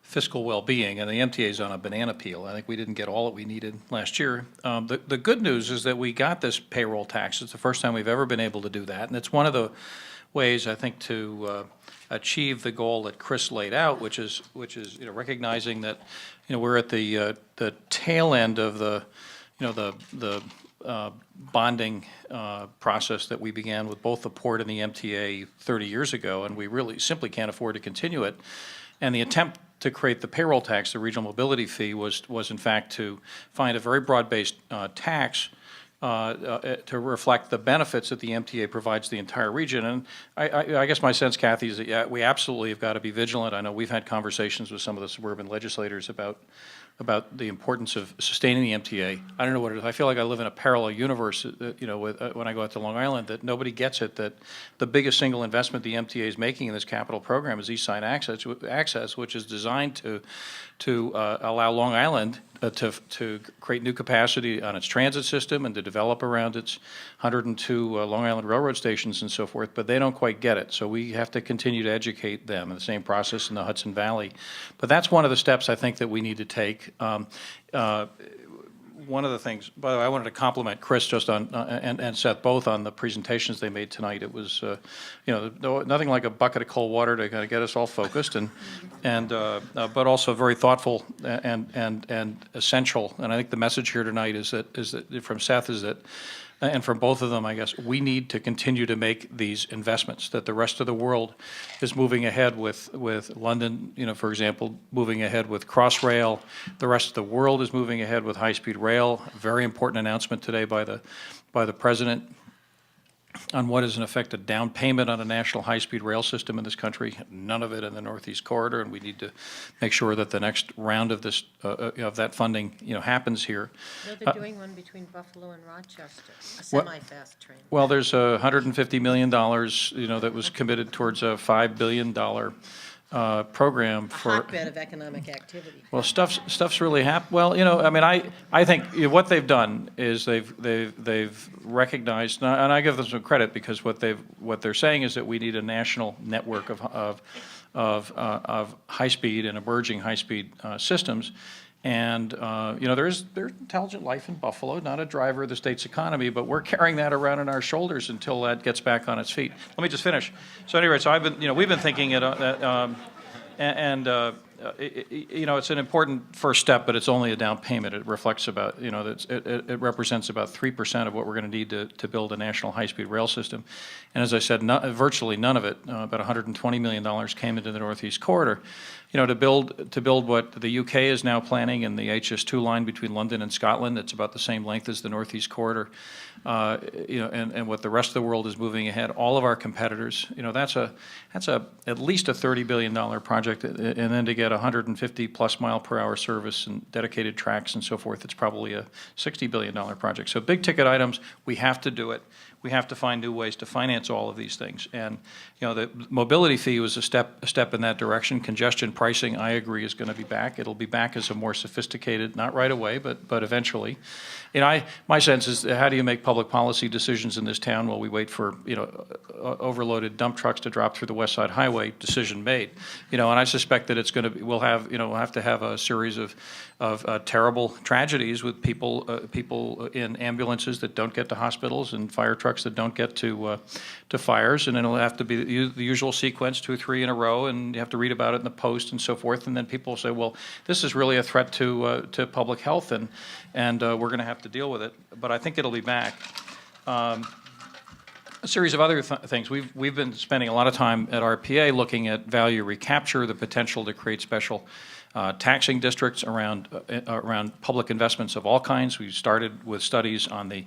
H: fiscal well-being, and the MTA is on a banana peel. I think we didn't get all that we needed last year. The good news is that we got this payroll tax. It's the first time we've ever been able to do that, and it's one of the ways, I think, to achieve the goal that Chris laid out, which is recognizing that we're at the tail end of the bonding process that we began with both the port and the MTA 30 years ago, and we really simply can't afford to continue it. And the attempt to create the payroll tax, the regional mobility fee, was in fact to find a very broad-based tax to reflect the benefits that the MTA provides the entire region. And I guess my sense, Kathy, is that yeah, we absolutely have got to be vigilant. I know we've had conversations with some of the suburban legislators about the importance of sustaining the MTA. I don't know what it is. I feel like I live in a parallel universe, when I go out to Long Island, that nobody gets it, that the biggest single investment the MTA is making in this capital program is East Side Access, which is designed to allow Long Island to create new capacity on its transit system and to develop around its 102 Long Island Railroad stations and so forth, but they don't quite get it. So we have to continue to educate them in the same process in the Hudson Valley. But that's one of the steps I think that we need to take. One of the things, by the way, I wanted to compliment Chris just on and Seth both on the presentations they made tonight. It was, nothing like a bucket of cold water to kind of get us all focused, but also very thoughtful and essential. And I think the message here tonight is that from Seth is that. And from both of them, I guess, we need to continue to make these investments, that the rest of the world is moving ahead with London, for example, moving ahead with Crossrail. The rest of the world is moving ahead with high-speed rail. A very important announcement today by the President on what is in effect a down payment on a national high-speed rail system in this country. None of it in the Northeast Corridor, and we need to make sure that the next round of this of that funding happens here.
G: No, they're doing one between Buffalo and Rochester, a semi-fast train.
H: Well, there's $150 million that was committed towards a $5 billion program for
G: hotbed of economic activity.
H: Well, stuff's really happened. Well, I think what they've done is they've recognized, and I give them some credit because what they're saying is that we need a national network of high speed and emerging high speed systems. And there's intelligent life in Buffalo, not a driver of the state's economy, but we're carrying that around on our shoulders until that gets back on its feet. Let me just finish. So anyway, we've been thinking it's an important first step, but it's only a down payment. It reflects about, it represents about 3% of what we're going to need to build a national high-speed rail system. And as I said, virtually none of it, about $120 million, came into the Northeast Corridor. To build what the UK is now planning in the HS2 line between London and Scotland, it's about the same length as the Northeast Corridor. And what the rest of the world is moving ahead. All of our competitors, that's at least a $30 billion project, and then to get 150 plus mile per hour service and dedicated tracks and so forth, it's probably a $60 billion project. So big ticket items, we have to do it. We have to find new ways to finance all of these things. And the mobility fee was a step in that direction. Congestion pricing, I agree, is going to be back. It'll be back as a more sophisticated, not right away, but eventually. My sense is, how do you make public policy decisions in this town while we wait for overloaded dump trucks to drop through the West Side Highway? Decision made. And I suspect that it's going to we'll have to have a series of terrible tragedies with people in ambulances that don't get to hospitals and fire trucks that don't get to fires, and it'll have to be the usual sequence, 2 or 3 in a row, and you have to read about it in the Post and so forth, and then people say, well, this is really a threat to public health, and we're going to have to deal with it. But I think it'll be back. A series of other things. We've been spending a lot of time at RPA looking at value recapture, the potential to create special taxing districts around public investments of all kinds. We started with studies on the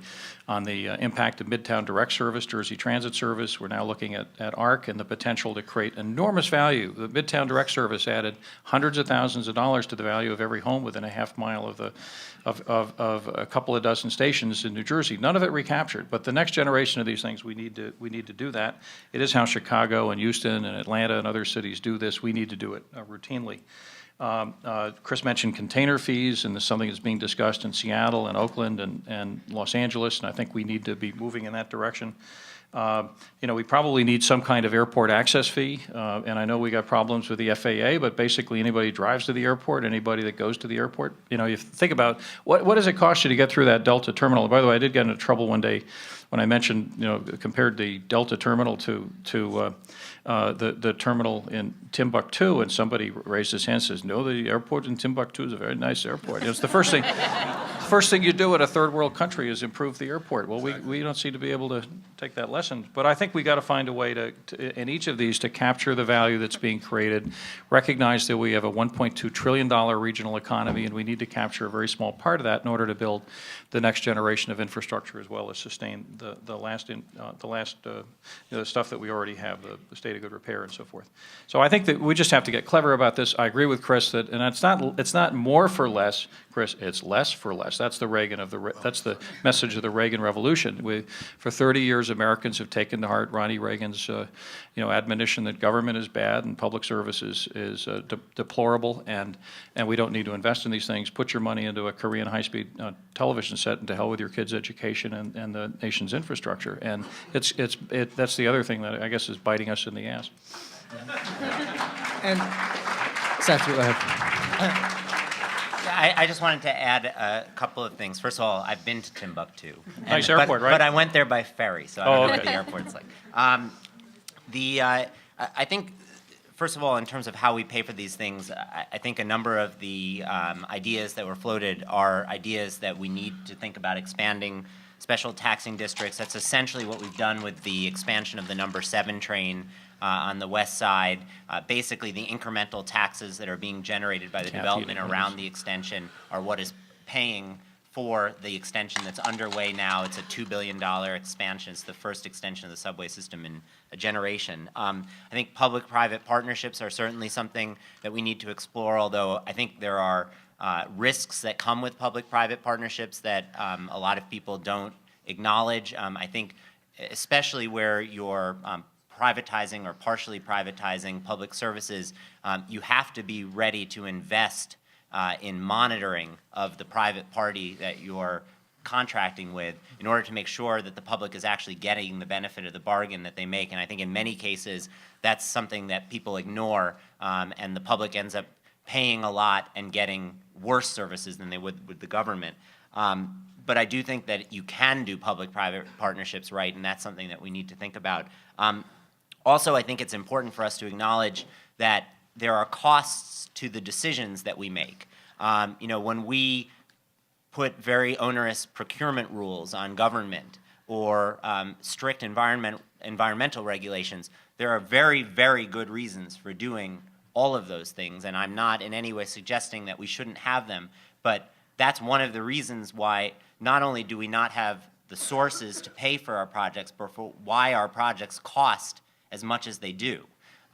H: impact of Midtown Direct Service, Jersey Transit Service. We're now looking at ARC and the potential to create enormous value. The Midtown Direct Service added hundreds of thousands of dollars to the value of every home within a half mile of a couple of dozen stations in New Jersey. None of it recaptured, but the next generation of these things, we need to do that. It is how Chicago and Houston and Atlanta and other cities do this. We need to do it routinely. Chris mentioned container fees, and this is something that's being discussed in Seattle and Oakland and Los Angeles, and I think we need to be moving in that direction. We probably need some kind of airport access fee, and I know we got problems with the FAA, but basically anybody who drives to the airport, anybody that goes to the airport, you think about what does it cost you to get through that Delta terminal? By the way, I did get into trouble one day when I mentioned, compared the Delta terminal to the terminal in Timbuktu, and somebody raised his hand and says, no, the airport in Timbuktu is a very nice airport. It's the first thing. First thing you do at a third world country is improve the airport. Well, we don't seem to be able to take that lesson. But I think we got to find a way to, in each of these, to capture the value that's being created, recognize that we have a $1.2 trillion regional economy, and we need to capture a very small part of that in order to build the next generation of infrastructure, as well as sustain the stuff that we already have, the state of good repair and so forth. So I think that we just have to get clever about this. I agree with Chris that, and it's not more for less, Chris. It's less for less. That's the message of the Reagan Revolution. For 30 years, Americans have taken to heart Ronnie Reagan's admonition that government is bad and public service is deplorable, and we don't need to invest in these things. Put your money into a Korean high-speed television set, and to hell with your kids' education and the nation's infrastructure. And that's the other thing that I guess is biting us in the ass.
F: And Seth, go ahead.
D: I just wanted to add a couple of things. First of all, I've been to Timbuktu.
H: Nice airport, right?
D: But I went there by ferry, so I don't know what the airport's like. I think, first of all, in terms of how we pay for these things, I think a number of the ideas that were floated are ideas that we need to think about expanding special taxing districts. That's essentially what we've done with the expansion of the number 7 train on the west side. Basically, the incremental taxes that are being generated by the development around the extension are what is paying for the extension that's underway now. It's a $2 billion expansion. It's the first extension of the subway system in a generation. I think public-private partnerships are certainly something that we need to explore, although I think there are risks that come with public-private partnerships that a lot of people don't acknowledge. I think especially where you're privatizing or partially privatizing public services, you have to be ready to invest in monitoring of the private party that you're contracting with in order to make sure that the public is actually getting the benefit of the bargain that they make. And I think in many cases, that's something that people ignore, and the public ends up paying a lot and getting worse services than they would with the government. But I do think that you can do public-private partnerships right, and that's something that we need to think about. Also, I think it's important for us to acknowledge that there are costs to the decisions that we make. When we put very onerous procurement rules on government or strict environmental regulations, there are very, very good reasons for doing all of those things, and I'm not in any way suggesting that we shouldn't have them, but that's one of the reasons why not only do we not have the sources to pay for our projects, but for why our projects cost as much as they do.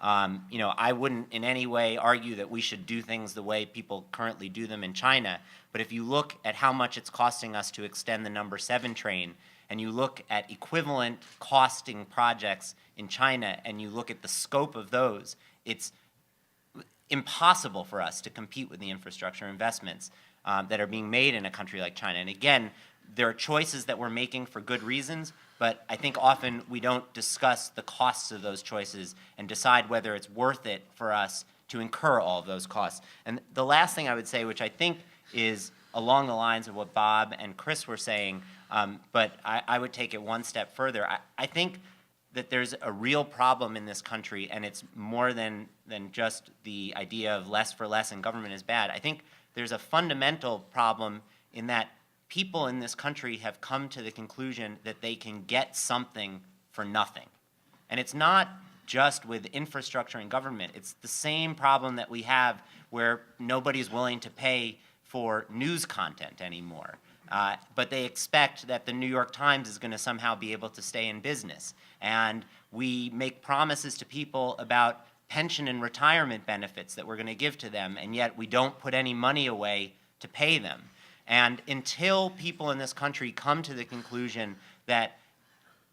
D: I wouldn't in any way argue that we should do things the way people currently do them in China, but if you look at how much it's costing us to extend the number 7 train, and you look at equivalent costing projects in China, and you look at the scope of those, it's impossible for us to compete with the infrastructure investments that are being made in a country like China. And again, there are choices that we're making for good reasons, but I think often we don't discuss the costs of those choices and decide whether it's worth it for us to incur all of those costs. And the last thing I would say, which I think is along the lines of what Bob and Chris were saying, but I would take it one step further. I think that there's a real problem in this country, and it's more than just the idea of less for less and government is bad. I think there's a fundamental problem in that people in this country have come to the conclusion that they can get something for nothing. And it's not just with infrastructure and government. It's the same problem that we have where nobody's willing to pay for news content anymore. But they expect that the New York Times is going to somehow be able to stay in business. And we make promises to people about pension and retirement benefits that we're going to give to them, and yet we don't put any money away to pay them. And until people in this country come to the conclusion that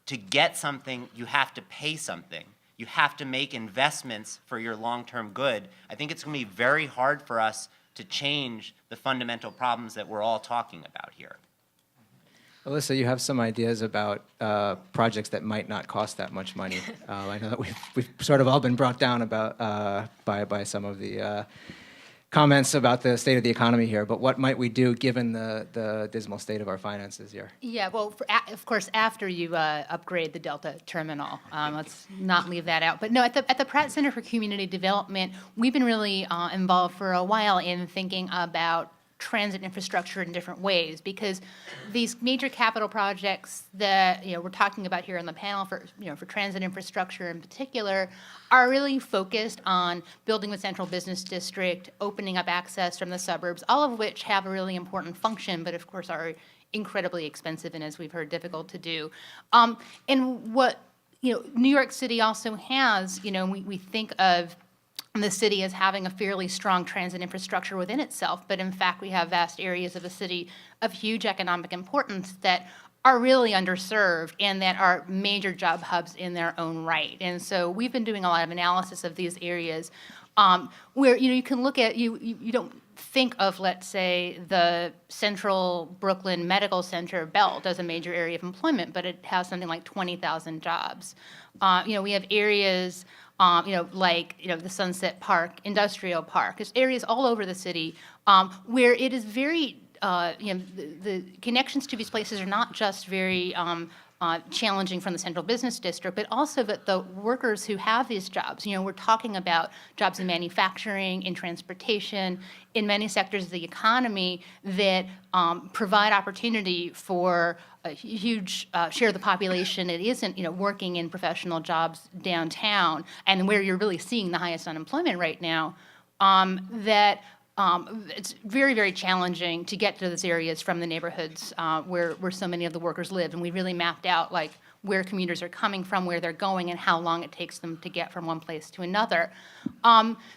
D: to get something, you have to pay something, you have to make investments for your long-term good, I think it's going to be very hard for us to change the fundamental problems that we're all talking about here.
F: Alyssa, you have some ideas about projects that might not cost that much money. I know that we've sort of all been brought down about by some of the comments about the state of the economy here, but what might we do given the dismal state of our finances here?
I: Yeah, well, of course, after you upgrade the Delta terminal, let's not leave that out. But no, at the Pratt Center for Community Development, we've been really involved for a while in thinking about transit infrastructure in different ways, because these major capital projects that we're talking about here on the panel for for transit infrastructure in particular are really focused on building the central business district, opening up access from the suburbs, all of which have a really important function, but of course are incredibly expensive and, as we've heard, difficult to do. And what New York City also has, we think of the city as having a fairly strong transit infrastructure within itself, but in fact we have vast areas of the city of huge economic importance that are really underserved and that are major job hubs in their own right. And so we've been doing a lot of analysis of these areas where you can look at, you don't think of, let's say, the central Brooklyn Medical Center belt as a major area of employment, but it has something like 20,000 jobs. We have areas like the Sunset Park Industrial Park. There's areas all over the city where it is very, the connections to these places are not just very challenging from the central business district, but also that the workers who have these jobs, we're talking about jobs in manufacturing, in transportation, in many sectors of the economy that provide opportunity for a huge share of the population that isn't, working in professional jobs downtown, and where you're really seeing the highest unemployment right now, it's very, very challenging to get to those areas from the neighborhoods where so many of the workers live. And we really mapped out where commuters are coming from, where they're going, and how long it takes them to get from one place to another.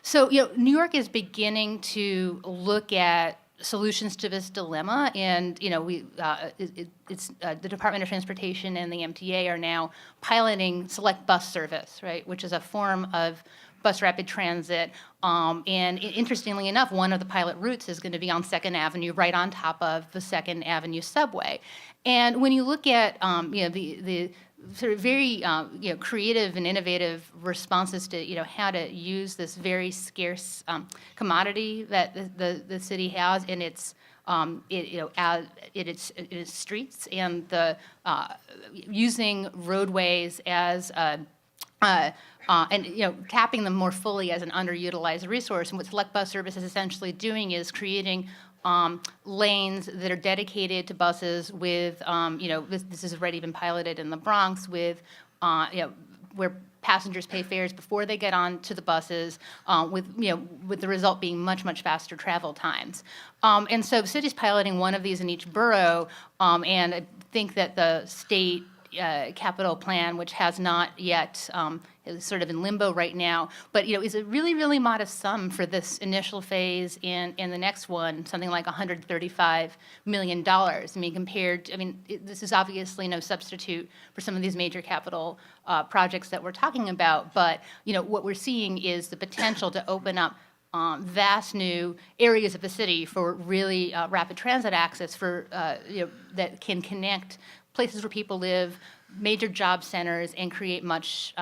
I: So New York is beginning to look at solutions to this dilemma, and it's the Department of Transportation and the MTA are now piloting select bus service, right, which is a form of bus rapid transit. And interestingly enough, one of the pilot routes is going to be on 2nd Avenue, right on top of the 2nd Avenue subway. And when you look at the sort of very creative and innovative responses to how to use this very scarce commodity that the city has in its its streets, and the using roadways as and tapping them more fully as an underutilized resource. And what Select Bus Service is essentially doing is creating lanes that are dedicated to buses with, this has already been piloted in the Bronx with, where passengers pay fares before they get on to the buses, with the result being much, much faster travel times. And so the city's piloting one of these in each borough, and I think that the state capital plan, which has not yet, is sort of in limbo right now, but is a really, really modest sum for this initial phase, and the next one, something like $135 million. This is obviously no substitute for some of these major capital projects that we're talking about, but what we're seeing is the potential to open up vast new areas of the city for really rapid transit access for that can connect places where people live, major job centers, and create much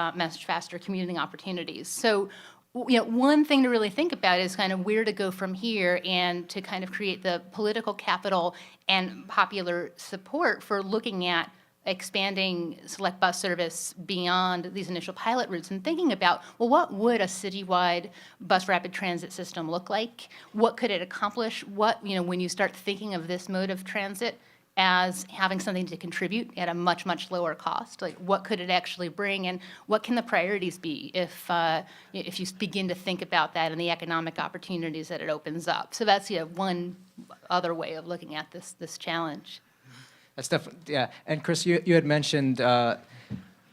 I: faster commuting opportunities. So, one thing to really think about is kind of where to go from here, and to kind of create the political capital and popular support for looking at expanding select bus service beyond these initial pilot routes, and thinking about, well, what would a citywide bus rapid transit system look like? What could it accomplish? What, when you start thinking of this mode of transit as having something to contribute at a much, much lower cost, like what could it actually bring, and what can the priorities be if you begin to think about that and the economic opportunities that it opens up? So that's one other way of looking at this challenge.
F: That's definitely, yeah. And Chris, you had mentioned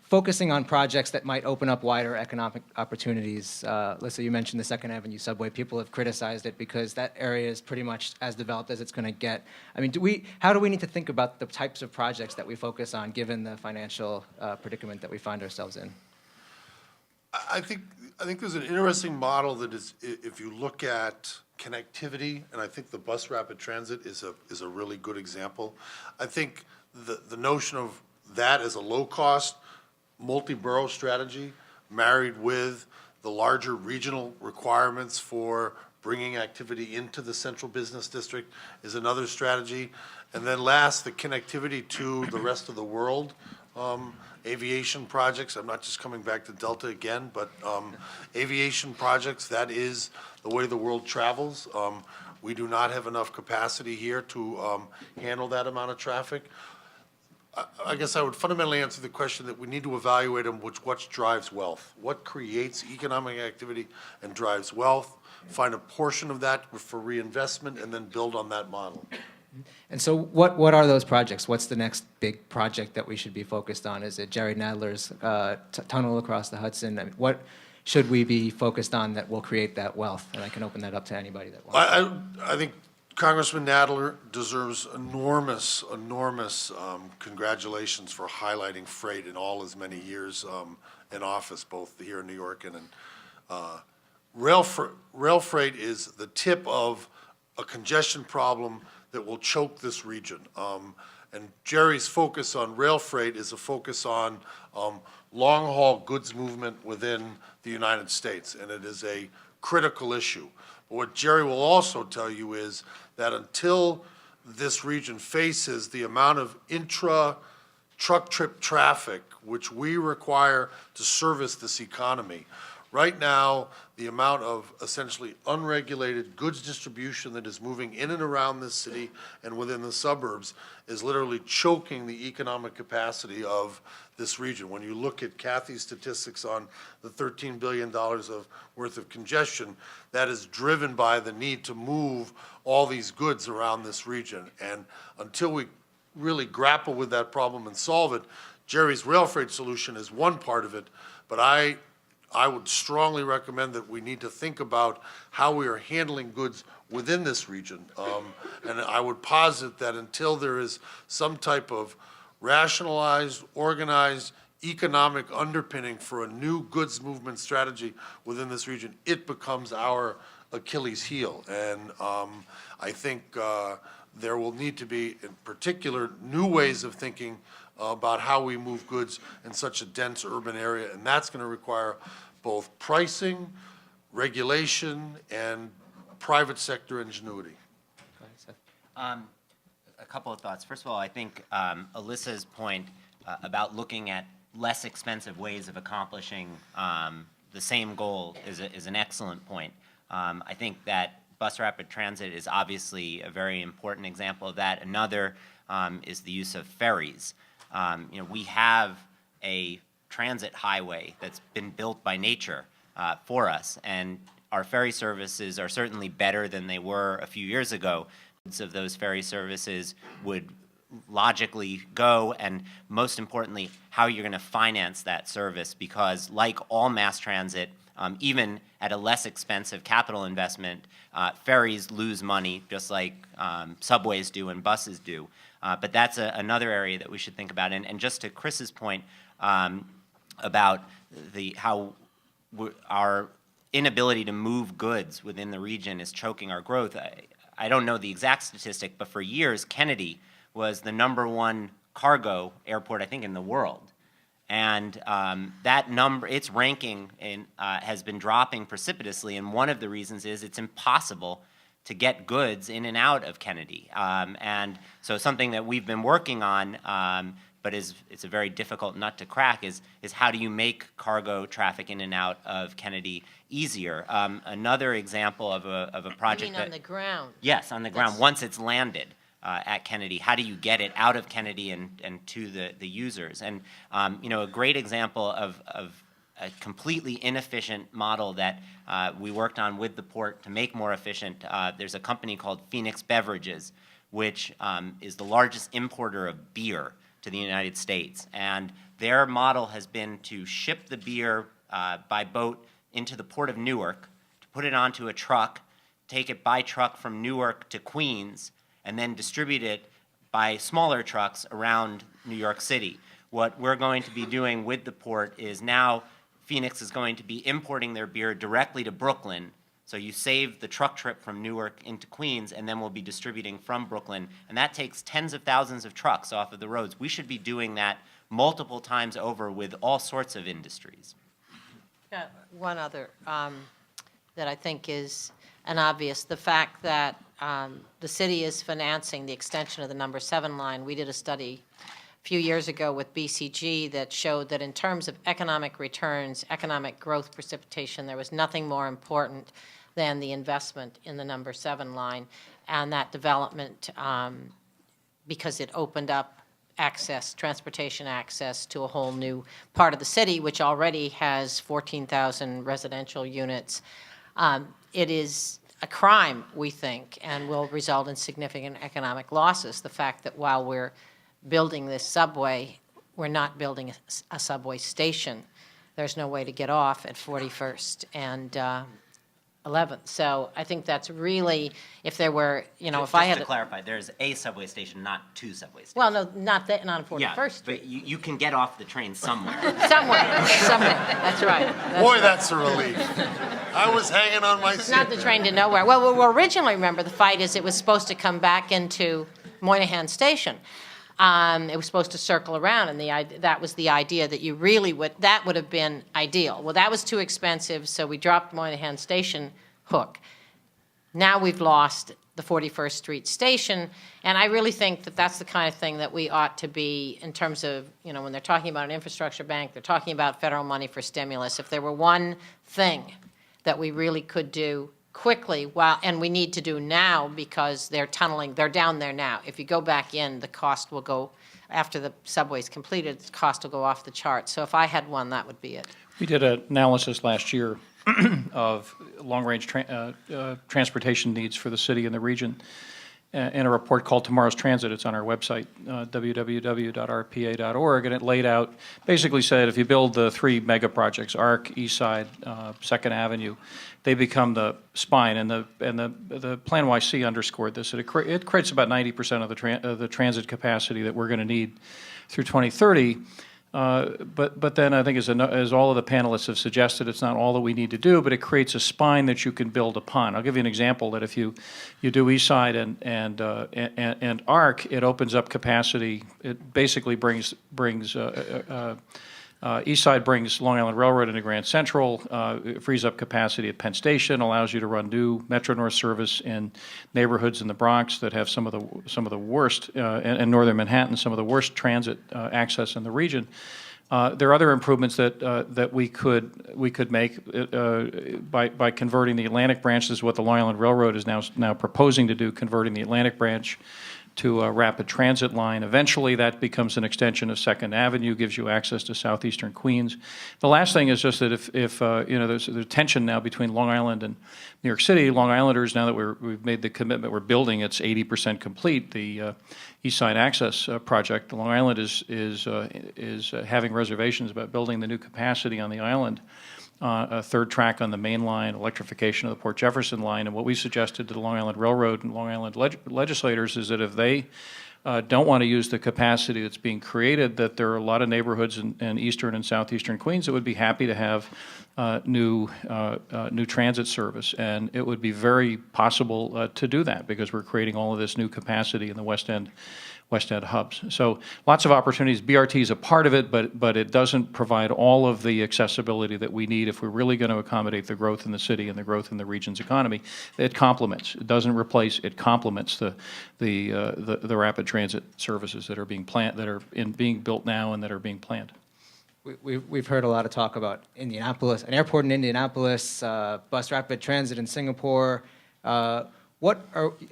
F: focusing on projects that might open up wider economic opportunities. Lisa, you mentioned the 2nd Avenue subway. People have criticized it because that area is pretty much as developed as it's going to get. I mean, how do we need to think about the types of projects that we focus on, given the financial predicament that we find ourselves in?
B: I think there's an interesting model that is, if you look at connectivity, and I think the bus rapid transit is a really good example. I think the notion of that as a low-cost, multi-borough strategy married with the larger regional requirements for bringing activity into the central business district is another strategy. And then last, the connectivity to the rest of the world, aviation projects. I'm not just coming back to Delta again, but aviation projects, that is the way the world travels. We do not have enough capacity here to handle that amount of traffic. I guess I would fundamentally answer the question that we need to evaluate what drives wealth. What creates economic activity and drives wealth, find a portion of that for reinvestment, and then build on that model.
F: And so what are those projects? What's the next big project that we should be focused on? Is it Jerry Nadler's tunnel across the Hudson? I mean, what should we be focused on that will create that wealth? And I can open that up to anybody that wants.
B: I think Congressman Nadler deserves enormous congratulations for highlighting freight in all his many years in office, both here in New York and in rail freight is the tip of a congestion problem that will choke this region. And Jerry's focus on rail freight is a focus on long-haul goods movement within the United States, and it is a critical issue. But what Jerry will also tell you is that until this region faces the amount of intra-truck trip traffic which we require to service this economy, right now, the amount of essentially unregulated goods distribution that is moving in and around this city and within the suburbs is literally choking the economic capacity of this region. When you look at Kathy's statistics on the $13 billion worth of congestion, that is driven by the need to move all these goods around this region. And until we really grapple with that problem and solve it, Jerry's rail freight solution is one part of it, but I would strongly recommend that we need to think about how we are handling goods within this region. And I would posit that until there is some type of rationalized, organized, economic underpinning for a new goods movement strategy within this region, it becomes our Achilles heel. And I think there will need to be, in particular, new ways of thinking about how we move goods in such a dense urban area, and that's going to require both pricing, regulation, and private sector ingenuity.
D: Go ahead, Seth. A couple of thoughts. First of all, I think Alyssa's point about looking at less expensive ways of accomplishing the same goal is an excellent point. I think that bus rapid transit is obviously a very important example of that. Another is the use of ferries. We have a transit highway that's been built by nature for us, and our ferry services are certainly better than they were a few years ago. Of those ferry services would logically go, and most importantly, how you're going to finance that service, because like all mass transit, even at a less expensive capital investment, ferries lose money just like subways do and buses do. But that's another area that we should think about. And just to Chris's point about how our inability to move goods within the region is choking our growth, I don't know the exact statistic, but for years, Kennedy was the #1 cargo airport, I think, in the world. And that number, its ranking has been dropping precipitously, and one of the reasons is it's impossible to get goods in and out of Kennedy. And so something that we've been working on, but it's a very difficult nut to crack, is how do you make cargo traffic in and out of Kennedy easier? Another example of a project
G: You mean on the ground?
D: Yes, on the ground. Once it's landed at Kennedy, how do you get it out of Kennedy and to the users? And a great example of a completely inefficient model that we worked on with the port to make more efficient. There's a company called Phoenix Beverages, which is the largest importer of beer to the United States. And their model has been to ship the beer by boat into the port of Newark, to put it onto a truck, take it by truck from Newark to Queens, and then distribute it by smaller trucks around New York City. What we're going to be doing with the port is now Phoenix is going to be importing their beer directly to Brooklyn, So you save the truck trip from Newark into Queens, and then we'll be distributing from Brooklyn, and that takes tens of thousands of trucks off of the roads. We should be doing that multiple times over with all sorts of industries.
G: One other that I think is an obvious, the fact that the city is financing the extension of the number 7 line. We did a study a few years ago with BCG that showed that in terms of economic returns, economic growth precipitation, there was nothing more important than the investment in the number 7 line and that development because it opened up access, transportation access to a whole new part of the city, which already has 14,000 residential units. It is a crime, we think, and will result in significant economic losses. The fact that while we're building this subway, we're not building a subway station. There's no way to get off at 41st and 11th. So I think that's really, if there were, if I had
D: to clarify, there's a subway station, not 2 subway stations.
G: Well, no, not on 41st
D: Yeah,
G: Street.
D: but you can get off the train somewhere.
G: Somewhere. That's right.
B: Boy, that's a relief. I was hanging on my seat.
G: Not the train to nowhere. Well, originally, remember, the fight is it was supposed to come back into Moynihan Station. It was supposed to circle around, and that was the idea that that would have been ideal. Well, that was too expensive, so we dropped Moynihan Station hook. Now we've lost the 41st Street station, and I really think that that's the kind of thing that we ought to be, in terms of, when they're talking about an infrastructure bank, they're talking about federal money for stimulus. If there were one thing that we really could do quickly, and we need to do now because they're tunneling, they're down there now. If you go back in, the cost will go, after the subway's completed, the cost will go off the chart. So if I had one, that would be it.
H: We did an analysis last year of long-range transportation needs for the city and the region in a report called Tomorrow's Transit. It's on our website, www.rpa.org, and it laid out, basically said if you build the 3 mega projects, ARC, East Side, 2nd Avenue, they become the spine, and the Plan YC underscored this. It creates about 90% of the transit capacity that we're going to need through 2030. But then I think as all of the panelists have suggested, it's not all that we need to do, but it creates a spine that you can build upon. I'll give you an example that if you do East Side and ARC, it opens up capacity. It basically brings East Side brings Long Island Railroad into Grand Central, it frees up capacity at Penn Station, allows you to run new Metro North service in neighborhoods in the Bronx that have some of the worst, and northern Manhattan, some of the worst transit access in the region. There are other improvements that we could make by converting the Atlantic branch. This is what the Long Island Railroad is now proposing to do, converting the Atlantic branch to a rapid transit line. Eventually, that becomes an extension of 2nd Avenue, gives you access to southeastern Queens. The last thing is just that if there's tension now between Long Island and New York City, Long Islanders, now that we've made the commitment, we're building, it's 80% complete, the East Side Access project. Long Island is having reservations about building the new capacity on the island. A 3rd track on the main line, electrification of the Port Jefferson line. And what we suggested to the Long Island Railroad and Long Island legislators is that if they don't want to use the capacity that's being created, that there are a lot of neighborhoods in eastern and southeastern Queens that would be happy to have new transit service. And it would be very possible to do that because we're creating all of this new capacity in the West End hubs. So lots of opportunities. BRT is a part of it, but it doesn't provide all of the accessibility that we need if we're really going to accommodate the growth in the city and the growth in the region's economy. It complements. It doesn't replace. It complements the rapid transit services that are being being built now and that are being planned.
F: We've heard a lot of talk about Indianapolis, an airport in Indianapolis, bus rapid transit in Singapore.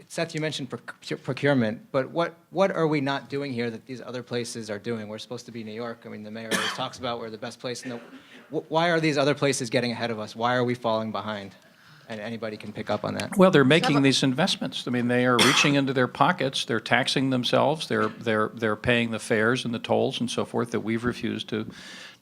F: Seth, you mentioned procurement, but what are we not doing here that these other places are doing? We're supposed to be New York. I mean, the mayor always talks about we're the best place. Why are these other places getting ahead of us? Why are we falling behind? And anybody can pick up on that.
H: Well, they're making these investments. I mean, they are reaching into their pockets. They're taxing themselves. They're paying the fares and the tolls and so forth that we've refused to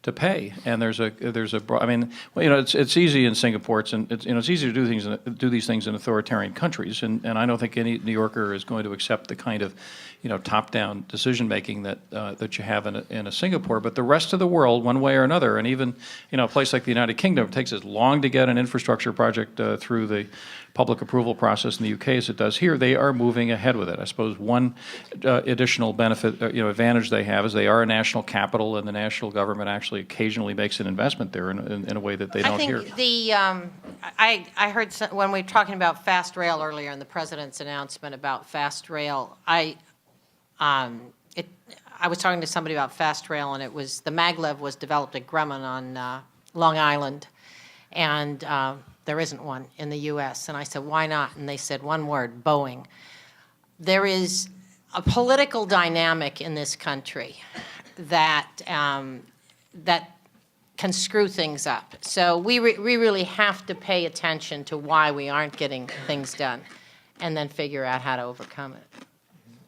H: to pay. And I mean, well, you know, it's easy in Singapore. It's easy to do these things in authoritarian countries. And I don't think any New Yorker is going to accept the kind of, you know, top-down decision-making that you have in a Singapore. But the rest of the world, one way or another, and even, you know, a place like the United Kingdom, it takes as long to get an infrastructure project through the public approval process in the UK as it does here. They are moving ahead with it. I suppose one additional benefit, advantage they have is they are a national capital, and the national government actually occasionally makes an investment there in a way that they don't here.
G: I think I heard when we were talking about fast rail earlier in the president's announcement about fast rail, I was talking to somebody about fast rail, and it was the maglev was developed at Grumman on Long Island, and there isn't one in the U.S. And I said, why not? And they said one word: Boeing. There is a political dynamic in this country that that can screw things up. So we really have to pay attention to why we aren't getting things done, and then figure out how to overcome it.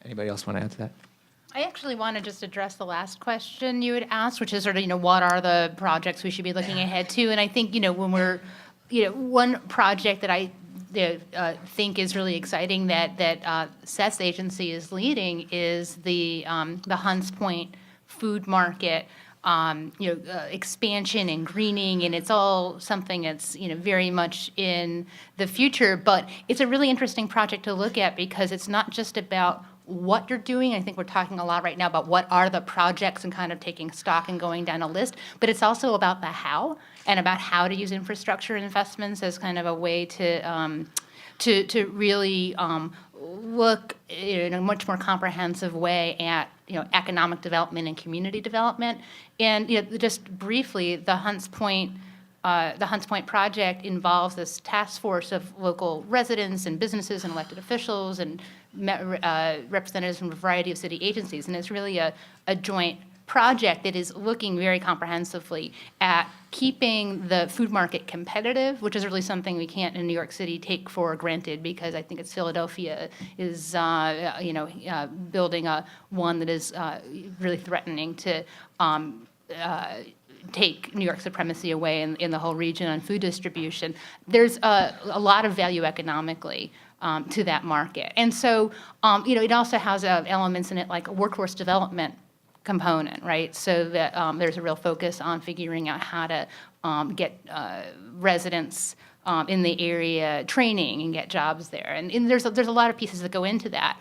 F: Anybody else want to add to that?
I: I actually want to just address the last question you had asked, which is sort of, what are the projects we should be looking ahead to? And I think, when we're, one project that I think is really exciting that Seth's agency is leading is the Hunts Point food market, expansion and greening, and it's all something that's, very much in the future. But it's a really interesting project to look at because it's not just about what you're doing. I think we're talking a lot right now about what are the projects and kind of taking stock and going down a list, but it's also about the how and about how to use infrastructure investments as kind of a way to really look in a much more comprehensive way at economic development and community development. And just briefly, the Hunts Point project involves this task force of local residents and businesses and elected officials and representatives from a variety of city agencies, and it's really a joint project that is looking very comprehensively at keeping the food market competitive, which is really something we can't in New York City take for granted, because I think it's Philadelphia is building one that is really threatening to take New York supremacy away in the whole region on food distribution. There's a lot of value economically to that market. And so, it also has elements in it like a workforce development component, right? So that there's a real focus on figuring out how to get residents in the area training and get jobs there. And there's a lot of pieces that go into that.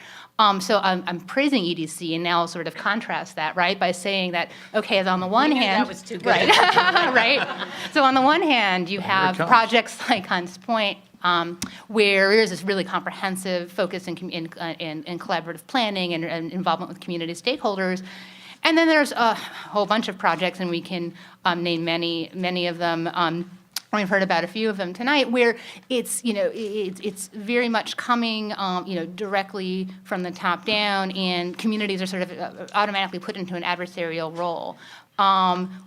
I: So I'm praising EDC, and now I'll sort of contrast that, right, by saying that, okay, on the one hand,
G: that was too good.
I: Right, right. So on the one hand, you have projects like Hunts Point, where there's this really comprehensive focus in collaborative planning and involvement with community stakeholders. And then there's a whole bunch of projects, and we can name many of them. We've heard about a few of them tonight, where it's it's very much coming directly from the top down, and communities are sort of automatically put into an adversarial role.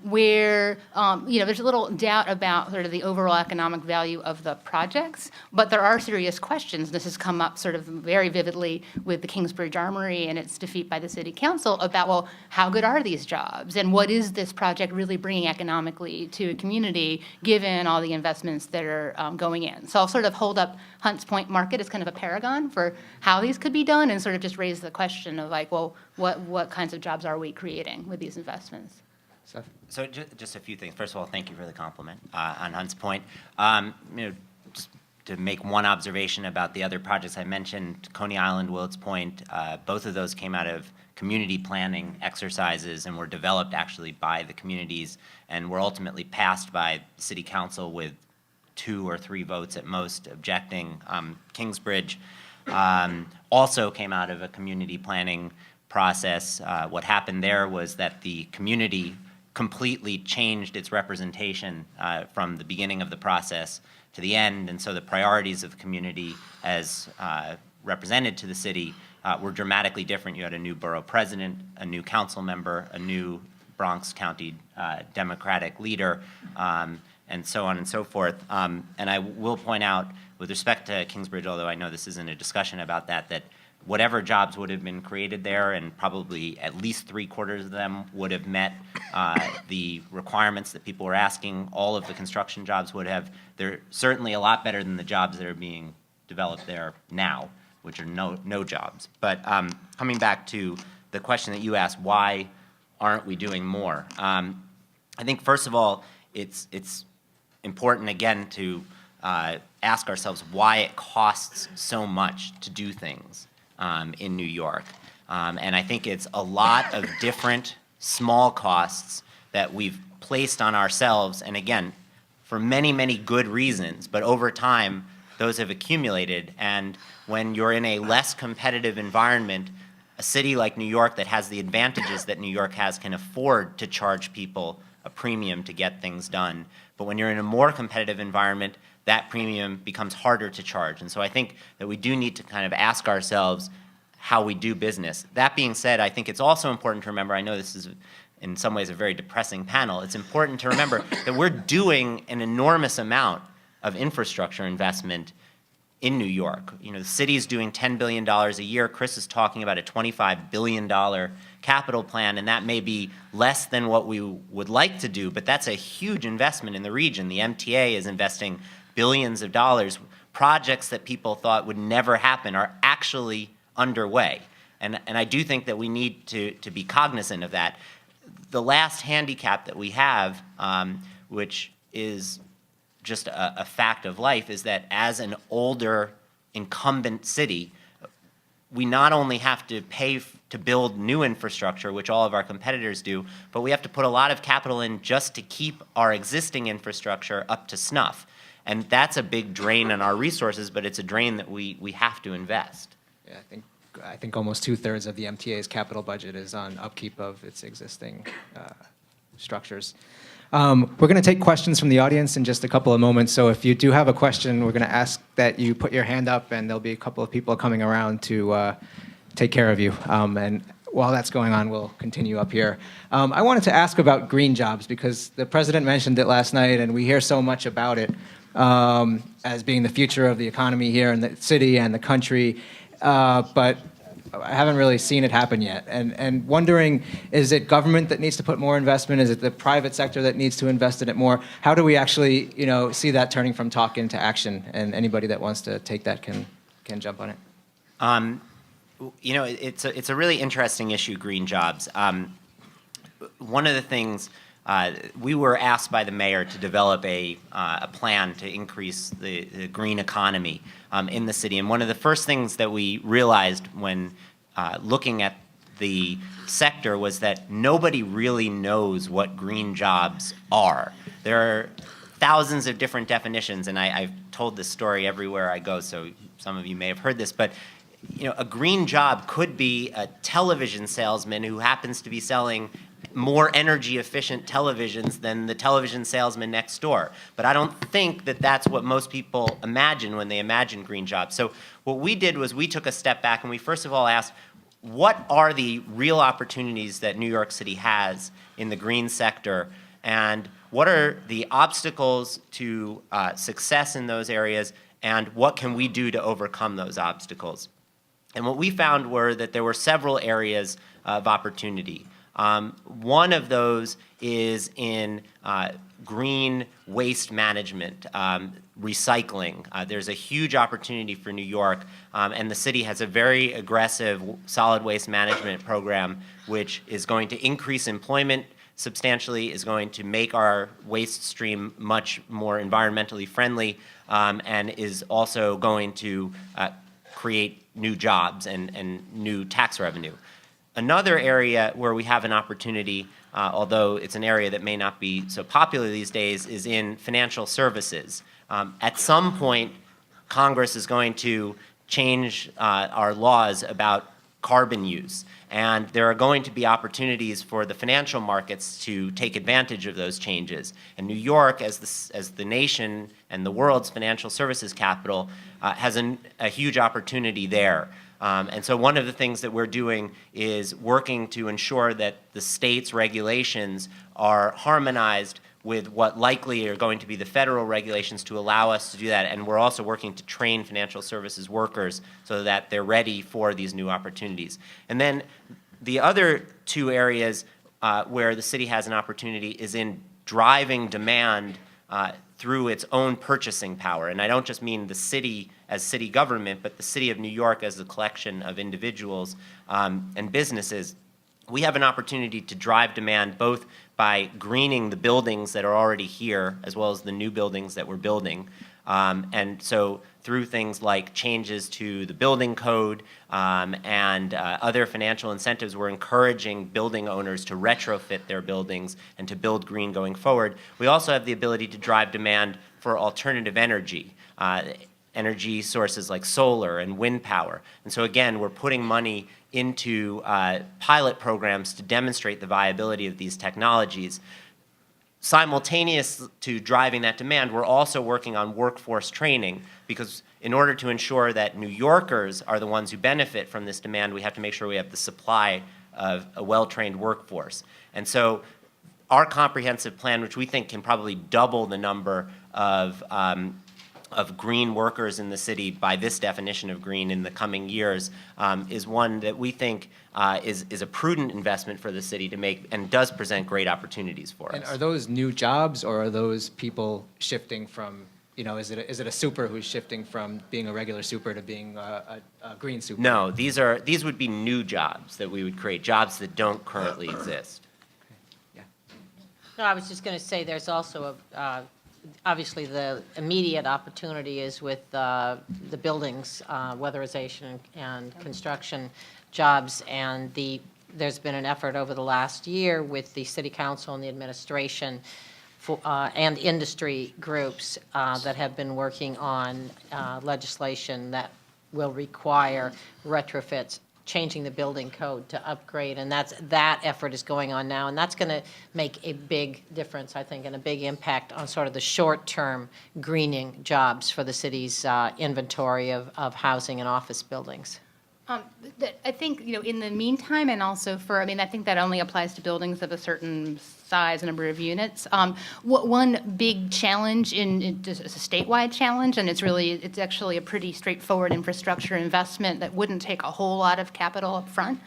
I: Where there's a little doubt about sort of the overall economic value of the projects, but there are serious questions. This has come up sort of very vividly with the Kingsbridge Armory and its defeat by the City Council about, well, how good are these jobs, and what is this project really bringing economically to a community given all the investments that are going in? So I'll sort of hold up Hunts Point Market as kind of a paragon for how these could be done, and sort of just raise the question of like, well, what kinds of jobs are we creating with these investments?
F: Seth?
D: So just a few things. First of all, thank you for the compliment on Hunts Point. Just to make one observation about the other projects I mentioned, Coney Island, Willets Point, both of those came out of community planning exercises and were developed actually by the communities and were ultimately passed by City Council with 2 or 3 votes at most objecting. Kingsbridge also came out of a community planning process. What happened there was that the community completely changed its representation from the beginning of the process to the end, and so the priorities of the community as represented to the city were dramatically different. You had a new borough president, a new council member, a new Bronx County Democratic leader, and so on and so forth. And I will point out, with respect to Kingsbridge, although I know this isn't a discussion about that whatever jobs would have been created there, and probably at least 3/4 of them would have met the requirements that people were asking. All of the construction jobs would have. They're certainly a lot better than the jobs that are being developed there now, which are no jobs. But coming back to the question that you asked, why aren't we doing more? I think first of all, it's important again to ask ourselves why it costs so much to do things in New York. And I think it's a lot of different small costs that we've placed on ourselves, and again, for many, many good reasons, but over time, those have accumulated. And when you're in a less competitive environment, a city like New York that has the advantages that New York has can afford to charge people a premium to get things done. But when you're in a more competitive environment, that premium becomes harder to charge. And so I think that we do need to kind of ask ourselves how we do business. That being said, I think it's also important to remember, I know this is in some ways a very depressing panel, it's important to remember that we're doing an enormous amount of infrastructure investment in New York. You know, the city is doing $10 billion a year. Chris is talking about a $25 billion capital plan, and that may be less than what we would like to do, but that's a huge investment in the region. The MTA is investing billions of dollars. Projects that people thought would never happen are actually underway. And I do think that we need to be cognizant of that. The last handicap that we have, which is just a fact of life, is that as an older incumbent city, we not only have to pay to build new infrastructure, which all of our competitors do, but we have to put a lot of capital in just to keep our existing infrastructure up to snuff. And that's a big drain on our resources, but it's a drain that we have to invest.
F: Yeah, I think almost 2/3 of the MTA's capital budget is on upkeep of its existing structures. We're going to take questions from the audience in just a couple of moments, so if you do have a question, we're going to ask that you put your hand up, and there'll be a couple of people coming around to take care of you. And while that's going on, we'll continue up here. I wanted to ask about green jobs, because the president mentioned it last night, and we hear so much about it as being the future of the economy here in the city and the country, but I haven't really seen it happen yet. And wondering, is it government that needs to put more investment? Is it the private sector that needs to invest in it more? How do we actually, see that turning from talk into action? And anybody that wants to take that can jump on it.
D: It's a really interesting issue, green jobs. One of the things, we were asked by the mayor to develop a plan to increase the green economy in the city. And one of the first things that we realized when looking at the sector was that nobody really knows what green jobs are. There are thousands of different definitions, and I've told this story everywhere I go, so some of you may have heard this, but a green job could be a television salesman who happens to be selling more energy efficient televisions than the television salesman next door. But I don't think that that's what most people imagine when they imagine green jobs. So what we did was we took a step back and we first of all asked, what are the real opportunities that New York City has in the green sector, and what are the obstacles to success in those areas, and what can we do to overcome those obstacles? And what we found were that there were several areas of opportunity. One of those is in green waste management, recycling. There's a huge opportunity for New York, and the city has a very aggressive solid waste management program, which is going to increase employment substantially, is going to make our waste stream much more environmentally friendly, and is also going to create new jobs and new tax revenue. Another area where we have an opportunity, although it's an area that may not be so popular these days, is in financial services. At some point, Congress is going to change our laws about carbon use, and there are going to be opportunities for the financial markets to take advantage of those changes. And New York, as the nation and the world's financial services capital, has a huge opportunity there. And so one of the things that we're doing is working to ensure that the state's regulations are harmonized with what likely are going to be the federal regulations to allow us to do that. And we're also working to train financial services workers so that they're ready for these new opportunities. And then the other two areas where the city has an opportunity is in driving demand through its own purchasing power. And I don't just mean the city as city government, but the city of New York as a collection of individuals and businesses. We have an opportunity to drive demand both by greening the buildings that are already here, as well as the new buildings that we're building. And so through things like changes to the building code and other financial incentives, we're encouraging building owners to retrofit their buildings and to build green going forward. We also have the ability to drive demand for alternative energy. Energy sources like solar and wind power. And so again, we're putting money into pilot programs to demonstrate the viability of these technologies. Simultaneous to driving that demand, we're also working on workforce training, because in order to ensure that New Yorkers are the ones who benefit from this demand, we have to make sure we have the supply of a well-trained workforce. And so our comprehensive plan, which we think can probably double the number of green workers in the city by this definition of green in the coming years, is one that we think is a prudent investment for the city to make and does present great opportunities for us.
F: And are those new jobs, or are those people shifting from, is it a super who's shifting from being a regular super to being a green super?
D: No, these would be new jobs that we would create, jobs that don't currently exist.
F: Yeah.
G: No, I was just going to say there's also obviously the immediate opportunity is with the buildings, weatherization and construction jobs, and there's been an effort over the last year with the city council and the administration and industry groups that have been working on legislation that will require retrofits, changing the building code to upgrade, and that effort is going on now, and that's going to make a big difference, I think, and a big impact on sort of the short-term greening jobs for the city's inventory of housing and office buildings.
I: I think, in the meantime, and also I think that only applies to buildings of a certain size, number of units. One big challenge it's a statewide challenge, and it's actually a pretty straightforward infrastructure investment that wouldn't take a whole lot of capital up front,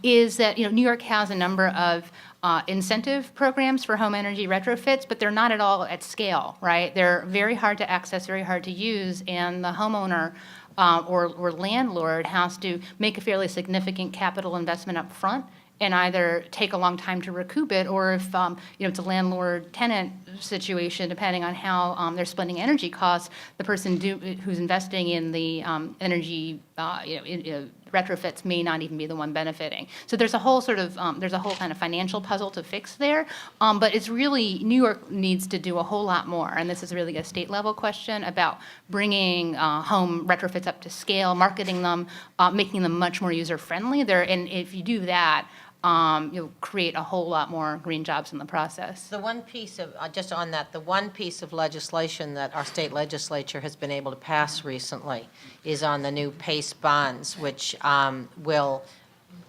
I: is that, New York has a number of incentive programs for home energy retrofits, but they're not at all at scale, right? They're very hard to access, very hard to use, and the homeowner or landlord has to make a fairly significant capital investment up front and either take a long time to recoup it, or if it's a landlord-tenant situation, depending on how they're splitting energy costs, the person who's investing in the energy retrofits may not even be the one benefiting. So there's a whole kind of financial puzzle to fix there, but it's really, New York needs to do a whole lot more, and this is really a state-level question about bringing home retrofits up to scale, marketing them, making them much more user-friendly. And if you do that, you'll create a whole lot more green jobs in the process.
G: The one piece of, just on that, the one piece of legislation that our state legislature has been able to pass recently is on the new PACE bonds, which will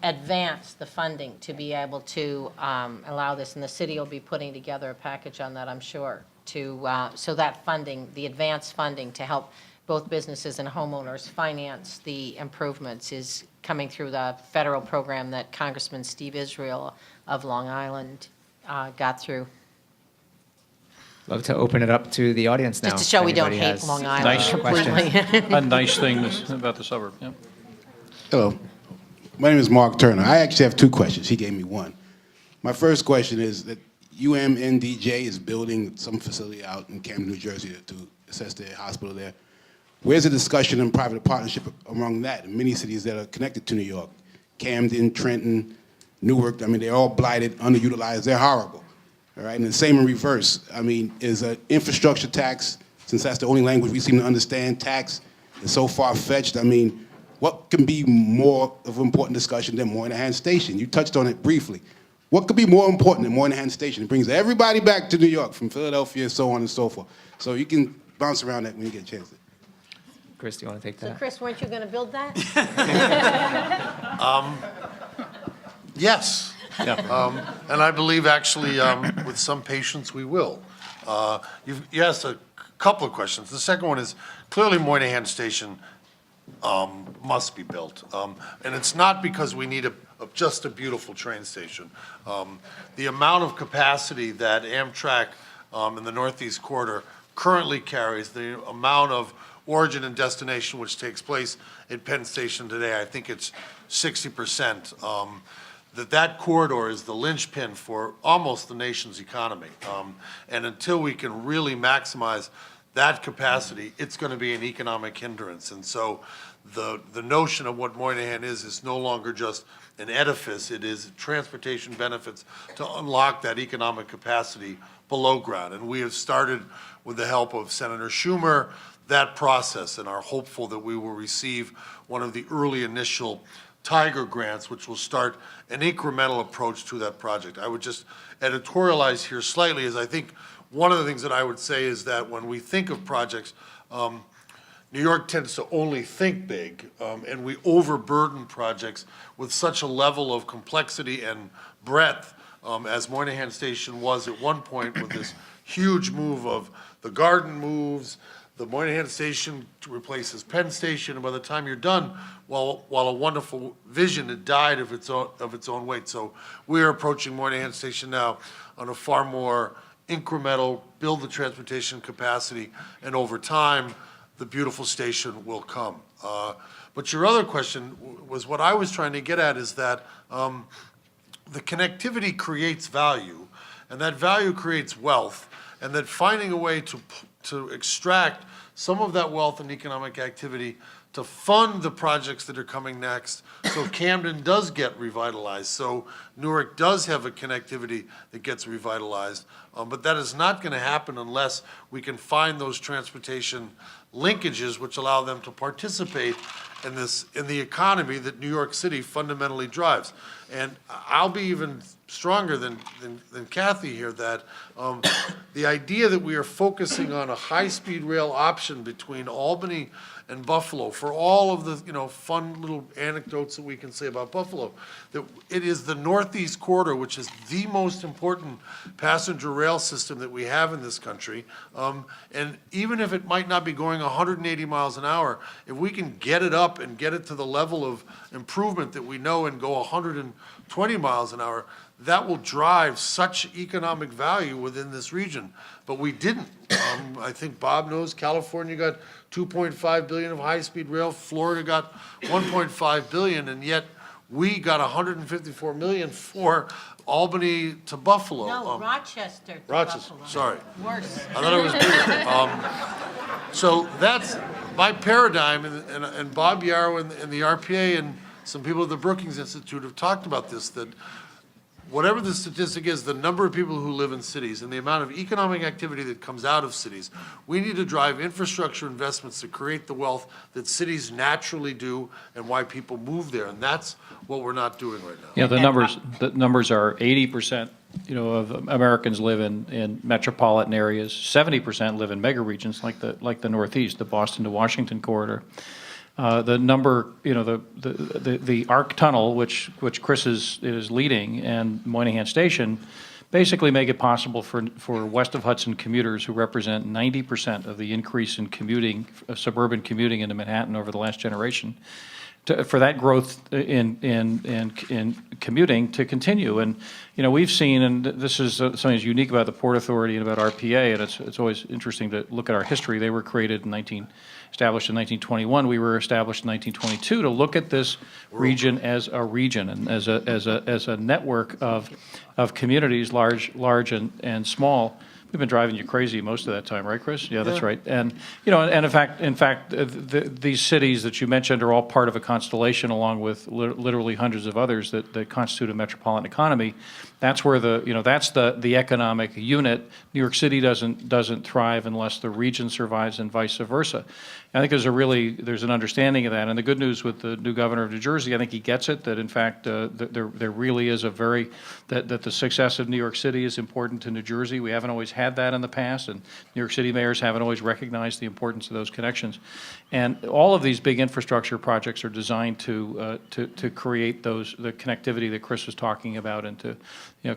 G: advance the funding to be able to allow this, and the city will be putting together a package on that, I'm sure, so that funding, the advanced funding to help both businesses and homeowners finance the improvements is coming through the federal program that Congressman Steve Israel of Long Island got through.
F: Love to open it up to the audience now.
G: Just to show we don't
F: Anybody
G: hate
F: has
G: Long Island
H: Nice
G: completely.
H: A nice thing about the suburb, yeah.
J: Hello. My name is Mark Turner. I actually have two questions. He gave me one. My first question is that UMNDJ is building some facility out in Camden, New Jersey to assess their hospital there. Where's the discussion and private partnership among that in many cities that are connected to New York? Camden, Trenton, Newark, they're all blighted, underutilized, they're horrible. All right, and the same in reverse. Is an infrastructure tax, since that's the only language we seem to understand, tax is so far-fetched. What can be more of an important discussion than Moynihan Station? You touched on it briefly. What could be more important than Moynihan Station? It brings everybody back to New York from Philadelphia, so on and so forth. So you can bounce around that when you get a chance to.
F: Chris, do you want to take
G: So
F: that?
G: Chris, weren't you going to build that?
B: Yes. And I believe actually with some patience we will. You asked a couple of questions. The second one is clearly Moynihan Station must be built. And it's not because we need just a beautiful train station. The amount of capacity that Amtrak in the Northeast Corridor currently carries, the amount of origin and destination which takes place at Penn Station today, I think it's 60%. That corridor is the linchpin for almost the nation's economy. And until we can really maximize that capacity, it's going to be an economic hindrance. And so the notion of what Moynihan is no longer just an edifice. It is transportation benefits to unlock that economic capacity below ground. And we have started, with the help of Senator Schumer, that process, and are hopeful that we will receive one of the early initial Tiger grants, which will start an incremental approach to that project. I would just editorialize here slightly, as I think one of the things that I would say is that when we think of projects, New York tends to only think big, and we overburden projects with such a level of complexity and breadth, as Moynihan Station was at one point, with this huge move of the garden moves, the Moynihan Station replaces Penn Station, and by the time you're done, while a wonderful vision, it died of its own weight. So we are approaching Moynihan Station now on a far more incremental, build the transportation capacity, and over time, the beautiful station will come. But your other question was what I was trying to get at, is that the connectivity creates value, and that value creates wealth, and that finding a way to extract some of that wealth and economic activity to fund the projects that are coming next, so Camden does get revitalized, so Newark does have a connectivity that gets revitalized. But that is not going to happen unless we can find those transportation linkages which allow them to participate in the economy that New York City fundamentally drives. And I'll be even stronger than Kathy here, that the idea that we are focusing on a high-speed rail option between Albany and Buffalo, for all of the fun little anecdotes that we can say about Buffalo, that it is the Northeast Corridor, which is the most important passenger rail system that we have in this country. And even if it might not be going 180 miles an hour, if we can get it up and get it to the level of improvement that we know and go 120 miles an hour, that will drive such economic value within this region. But we didn't. I think Bob knows California got $2.5 billion of high-speed rail. Florida got $1.5 billion, and yet we got $154 million for Albany to Buffalo.
G: No, Rochester to
B: Rochester,
G: Buffalo.
B: sorry.
G: Worse.
B: I thought it was bigger. So that's my paradigm, and Bob Yarrow and the RPA and some people at the Brookings Institute have talked about this, that whatever the statistic is, the number of people who live in cities and the amount of economic activity that comes out of cities, we need to drive infrastructure investments to create the wealth that cities naturally do and why people move there. And that's what we're not doing right now.
H: Yeah, the numbers are 80%, of Americans live in metropolitan areas. 70% live in mega regions like the Northeast, the Boston to Washington corridor. The number, the ARC tunnel, which Chris is leading, and Moynihan Station, basically make it possible for west of Hudson commuters, who represent 90% of the increase in commuting, suburban commuting into Manhattan over the last generation, for that growth in commuting to continue. And we've seen, and this is something that's unique about the Port Authority and about RPA, and it's always interesting to look at our history. They were created established in 1921. We were established in 1922 to look at this region as a region and as a network of communities, large and small. We've been driving you crazy most of that time, right, Chris? Yeah, that's right. And and in fact, these cities that you mentioned are all part of a constellation, along with literally hundreds of others that constitute a metropolitan economy. That's where that's the economic unit. New York City doesn't thrive unless the region survives, and vice versa. I think there's an understanding of that. And the good news with the new governor of New Jersey, I think he gets it, that in fact there really is that the success of New York City is important to New Jersey. We haven't always had that in the past, and New York City mayors haven't always recognized the importance of those connections. And all of these big infrastructure projects are designed to create the connectivity that Chris was talking about, and to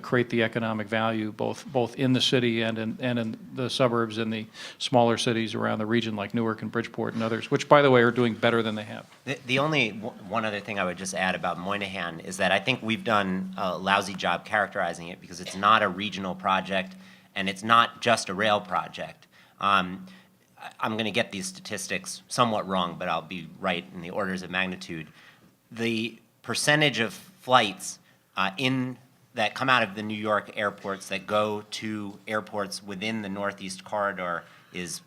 H: create the economic value both in the city and in the suburbs and the smaller cities around the region like Newark and Bridgeport and others, which, by the way, are doing better than they have.
D: The only one other thing I would just add about Moynihan is that I think we've done a lousy job characterizing it, because it's not a regional project and it's not just a rail project. I'm going to get these statistics somewhat wrong, but I'll be right in the orders of magnitude. The percentage of flights that come out of the New York airports that go to airports within the Northeast Corridor is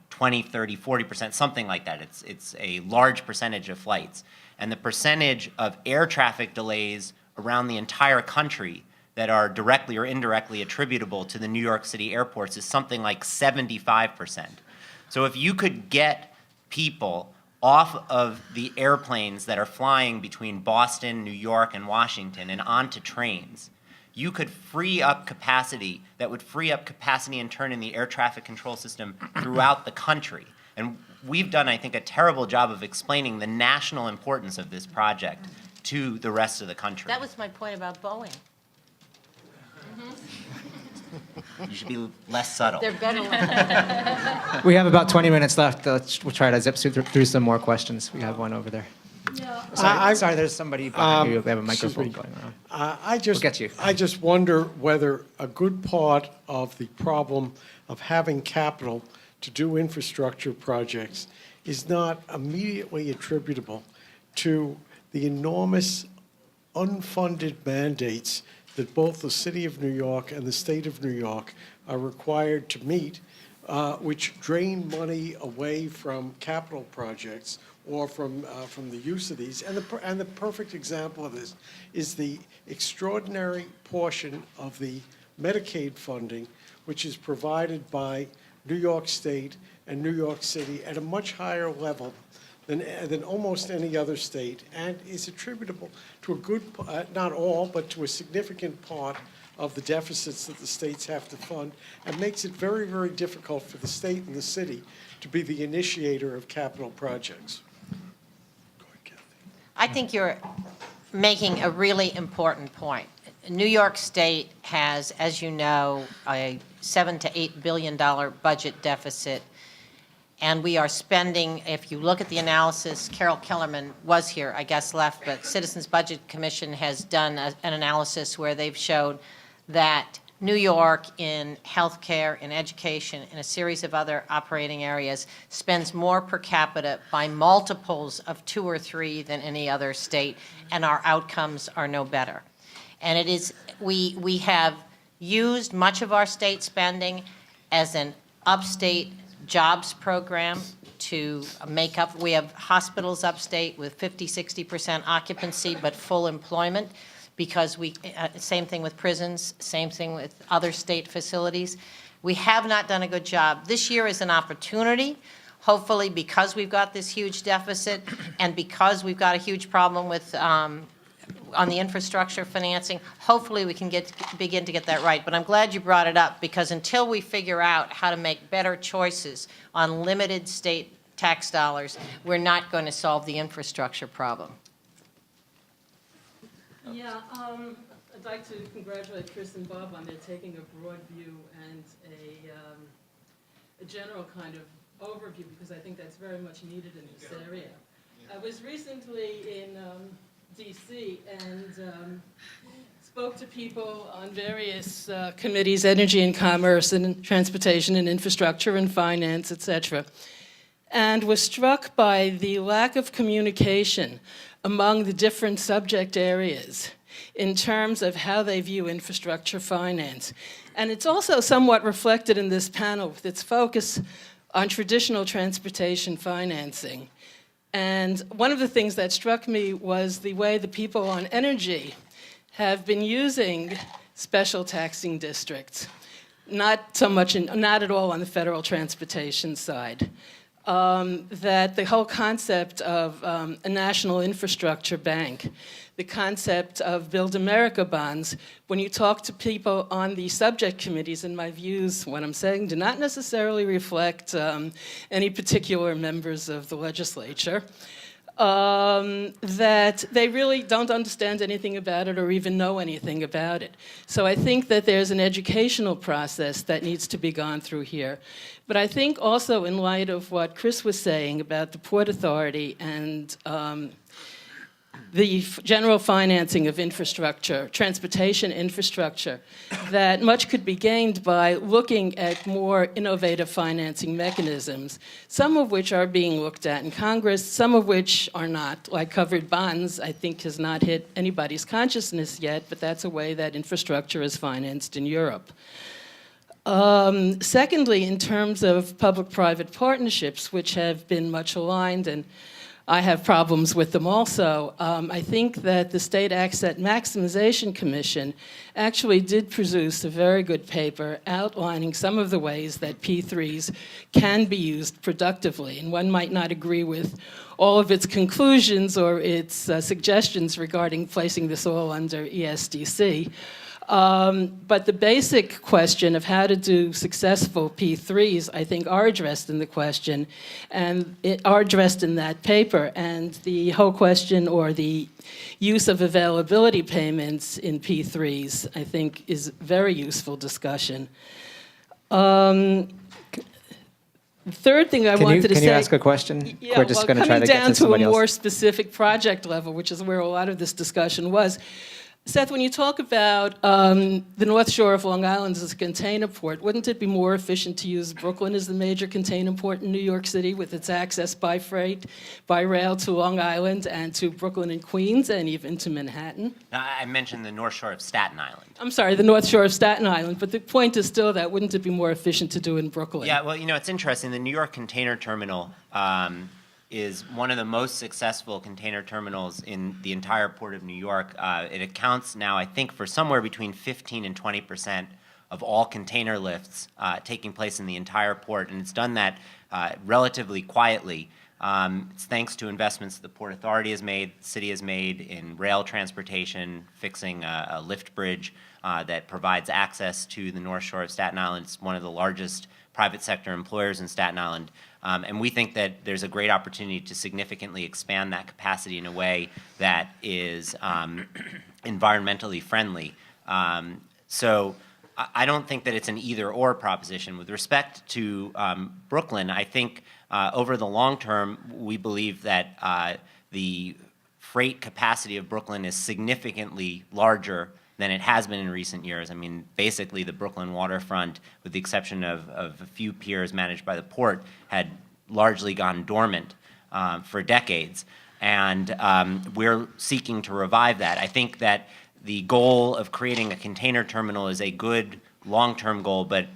D: 20, 30, 40%, something like that. It's a large percentage of flights. And the percentage of air traffic delays around the entire country that are directly or indirectly attributable to the New York City airports is something like 75%. So if you could get people off of the airplanes that are flying between Boston, New York, and Washington and onto trains, you could free up capacity that would free up capacity and turn in the air traffic control system throughout the country. And we've done, I think, a terrible job of explaining the national importance of this project to the rest of the country.
G: That was my point about Boeing.
D: You should be less subtle.
G: They're better.
F: We have about 20 minutes left. We'll try to zip through some more questions. We have one over there. Sorry, there's somebody behind you. We have a microphone going around. We'll get you.
K: I just wonder whether a good part of the problem of having capital to do infrastructure projects is not immediately attributable to the enormous unfunded mandates that both the City of New York and the State of New York are required to meet, which drain money away from capital projects or from the use of these. And the perfect example of this is the extraordinary portion of the Medicaid funding, which is provided by New York State and New York City at a much higher level than almost any other state, and is attributable to a good, not all, but to a significant part of the deficits that the states have to fund, and makes it very, very difficult for the state and the city to be the initiator of capital projects.
G: I think you're making a really important point. New York State has, as you know, a $7 to $8 billion budget deficit. And we are spending, if you look at the analysis, Carol Kellerman was here, I guess left, but Citizens Budget Commission has done an analysis where they've showed that New York in healthcare, in education, in a series of other operating areas spends more per capita by multiples of 2 or 3 than any other state, and our outcomes are no better. And it is, we have used much of our state spending as an upstate jobs program to make up. We have hospitals upstate with 50, 60% occupancy, but full employment, because same thing with prisons, same thing with other state facilities. We have not done a good job. This year is an opportunity, hopefully, because we've got this huge deficit and because we've got a huge problem with on the infrastructure financing. Hopefully we can begin to get that right. But I'm glad you brought it up, because until we figure out how to make better choices on limited state tax dollars, we're not going to solve the infrastructure problem.
L: Yeah, I'd like to congratulate Chris and Bob on their taking a broad view and a general kind of overview, because I think that's very much needed in this area. I was recently in DC and spoke to people on various committees, energy and commerce and transportation and infrastructure and finance, et cetera, and was struck by the lack of communication among the different subject areas in terms of how they view infrastructure finance. And it's also somewhat reflected in this panel with its focus on traditional transportation financing. And one of the things that struck me was the way the people on energy have been using special taxing districts, not at all on the federal transportation side. That the whole concept of a national infrastructure bank, the concept of Build America bonds, when you talk to people on the subject committees, and my views, what I'm saying, do not necessarily reflect any particular members of the legislature, that they really don't understand anything about it or even know anything about it. So I think that there's an educational process that needs to be gone through here. But I think also in light of what Chris was saying about the Port Authority and the general financing of infrastructure, transportation infrastructure, that much could be gained by looking at more innovative financing mechanisms, some of which are being looked at in Congress, some of which are not, like covered bonds, I think has not hit anybody's consciousness yet, but that's a way that infrastructure is financed in Europe. Secondly, in terms of public-private partnerships, which have been much aligned, and I have problems with them also, I think that the State Asset Maximization Commission actually did produce a very good paper outlining some of the ways that P3s can be used productively. And one might not agree with all of its conclusions or its suggestions regarding placing this all under ESDC. But the basic question of how to do successful P3s, I think, are addressed in the question and are addressed in that paper. And the whole question or the use of availability payments in P3s, I think, is very useful discussion. The third thing I wanted to say...
F: Can you ask a question?
L: Yeah,
F: We're just going to try to get to somebody else.
L: coming down to a more specific project level, which is where a lot of this discussion was. Seth, when you talk about the North Shore of Long Island as a container port, wouldn't it be more efficient to use Brooklyn as the major container port in New York City with its access by freight, by rail to Long Island and to Brooklyn and Queens and even to Manhattan?
D: I mentioned the North Shore of Staten Island.
L: I'm sorry, the North Shore of Staten Island, but the point is still that wouldn't it be more efficient to do in Brooklyn?
D: Yeah, well, you know, it's interesting. The New York Container Terminal is one of the most successful container terminals in the entire Port of New York. It accounts now, I think, for somewhere between 15 and 20% of all container lifts taking place in the entire port, and it's done that relatively quietly. It's thanks to investments the Port Authority has made, the city has made in rail transportation, fixing a lift bridge that provides access to the North Shore of Staten Island. It's one of the largest private sector employers in Staten Island. And we think that there's a great opportunity to significantly expand that capacity in a way that is environmentally friendly. So I don't think that it's an either-or proposition. With respect to Brooklyn, I think over the long term, we believe that the freight capacity of Brooklyn is significantly larger than it has been in recent years. I mean, basically the Brooklyn waterfront, with the exception of a few piers managed by the port, had largely gone dormant for decades. And we're seeking to revive that. I think that the goal of creating a container terminal is a good long-term goal, but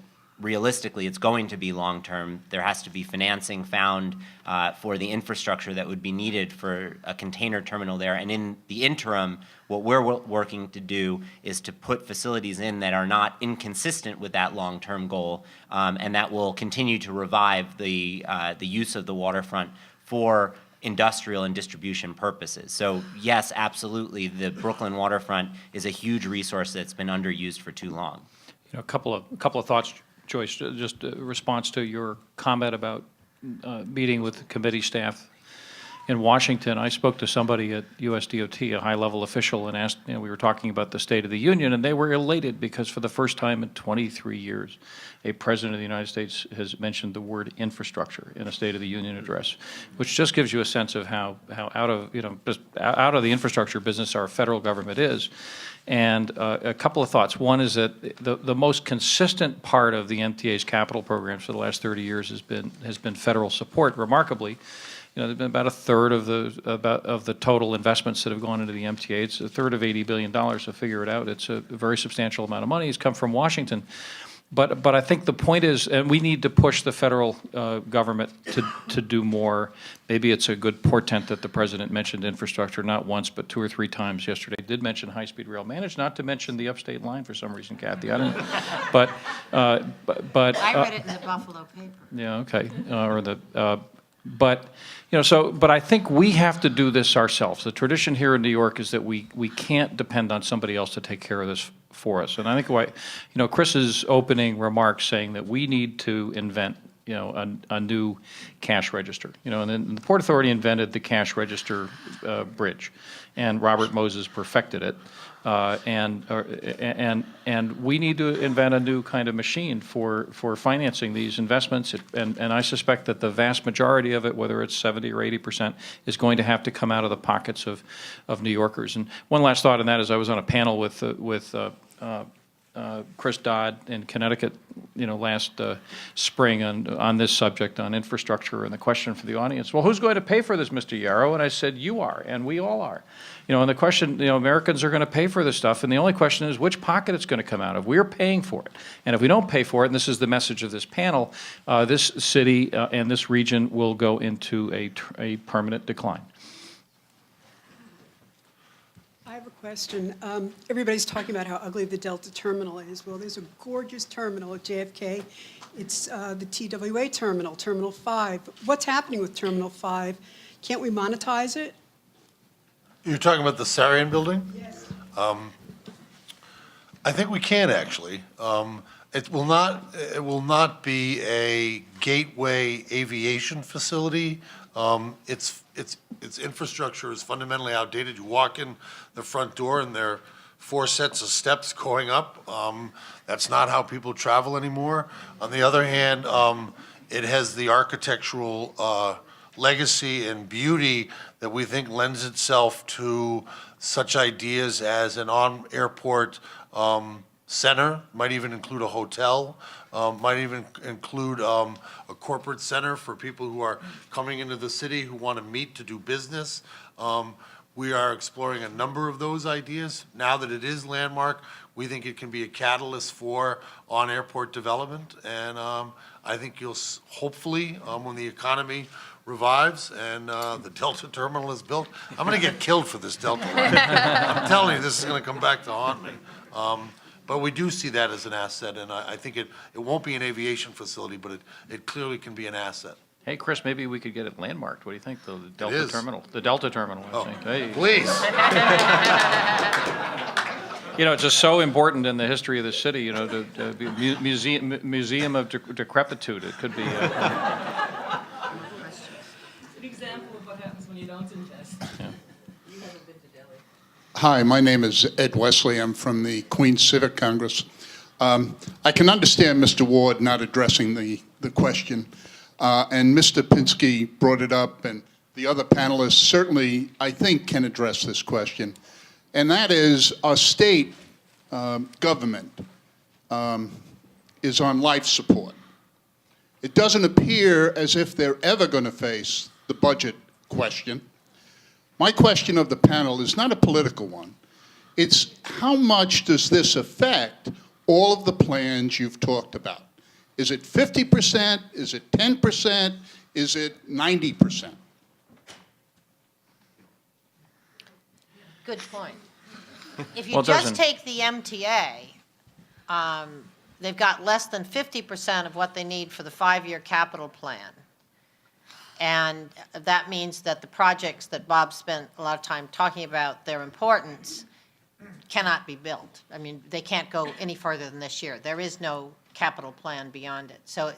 D: realistically, it's going to be long-term. There has to be financing found for the infrastructure that would be needed for a container terminal there. And in the interim, what we're working to do is to put facilities in that are not inconsistent with that long-term goal, and that will continue to revive the use of the waterfront for industrial and distribution purposes. So yes, absolutely, the Brooklyn waterfront is a huge resource that's been underused for too long.
H: You know, a couple of thoughts, Joyce, just a response to your comment about meeting with committee staff in Washington. I spoke to somebody at USDOT, a high-level official, and asked, we were talking about the State of the Union, and they were elated because for the first time in 23 years, a president of the United States has mentioned the word infrastructure in a State of the Union address, which just gives you a sense of how out of the infrastructure business our federal government is. And a couple of thoughts. One is that the most consistent part of the MTA's capital programs for the last 30 years has been federal support. Remarkably, there's been about a third of the total investments that have gone into the MTA. It's a third of $80 billion. So figure it out. It's a very substantial amount of money. It's come from Washington. But I think the point is, and we need to push the federal government to do more. Maybe it's a good portent that the president mentioned infrastructure not once but 2 or 3 times yesterday. He did mention high-speed rail. Managed not to mention the upstate line for some reason, Kathy. I don't know. But
G: I read it in the Buffalo paper.
H: yeah, okay. But I think we have to do this ourselves. The tradition here in New York is that we can't depend on somebody else to take care of this for us. And I think Chris's opening remarks saying that we need to invent, a new cash register. And then the Port Authority invented the cash register bridge, and Robert Moses perfected it. And we need to invent a new kind of machine for financing these investments. And I suspect that the vast majority of it, whether it's 70 or 80%, is going to have to come out of the pockets of New Yorkers. And one last thought on that is I was on a panel with Chris Dodd in Connecticut, last spring on this subject, on infrastructure, and the question for the audience, well, who's going to pay for this, Mr. Yarrow? And I said, you are, and we all are. And the question, Americans are going to pay for this stuff, and the only question is which pocket it's going to come out of. We're paying for it. And if we don't pay for it, and this is the message of this panel, this city and this region will go into a permanent decline.
M: I have a question. Everybody's talking about how ugly the Delta terminal is. Well, there's a gorgeous terminal at JFK. It's the TWA terminal, Terminal 5. What's happening with Terminal 5? Can't we monetize it?
B: You're talking about the Sarian building?
M: Yes.
B: I think we can actually. It will not be a gateway aviation facility. Its infrastructure is fundamentally outdated. You walk in the front door and there are 4 sets of steps going up. That's not how people travel anymore. On the other hand, it has the architectural legacy and beauty that we think lends itself to such ideas as an on-airport center, might even include a hotel, might even include a corporate center for people who are coming into the city who want to meet to do business. We are exploring a number of those ideas. Now that it is landmark, we think it can be a catalyst for on-airport development. And I think you'll hopefully, when the economy revives and the Delta terminal is built, I'm going to get killed for this Delta line. I'm telling you, this is going to come back to haunt me. But we do see that as an asset, and I think it won't be an aviation facility, but it clearly can be an asset.
H: Hey, Chris, maybe we could get it landmarked. What do you think, the Delta terminal? The Delta terminal, I think. Hey.
B: Please.
H: It's just so important in the history of the city, to be a museum of decrepitude. It could be.
L: It's an example of what happens when you don't invest.
H: Yeah.
L: You haven't been to Delhi.
N: Hi, my name is Ed Wesley. I'm from the Queens Civic Congress. I can understand Mr. Ward not addressing the question, and Mr. Pinsky brought it up, and the other panelists certainly, I think, can address this question, and that is our state government is on life support. It doesn't appear as if they're ever going to face the budget question. My question of the panel is not a political one. It's how much does this affect all of the plans you've talked about? Is it 50%? Is it 10%? Is it 90%?
G: Good point. If you just take the MTA, they've got less than 50% of what they need for the 5-year capital plan. And that means that the projects that Bob spent a lot of time talking about, their importance, cannot be built. I mean, they can't go any further than this year. There is no capital plan beyond it. So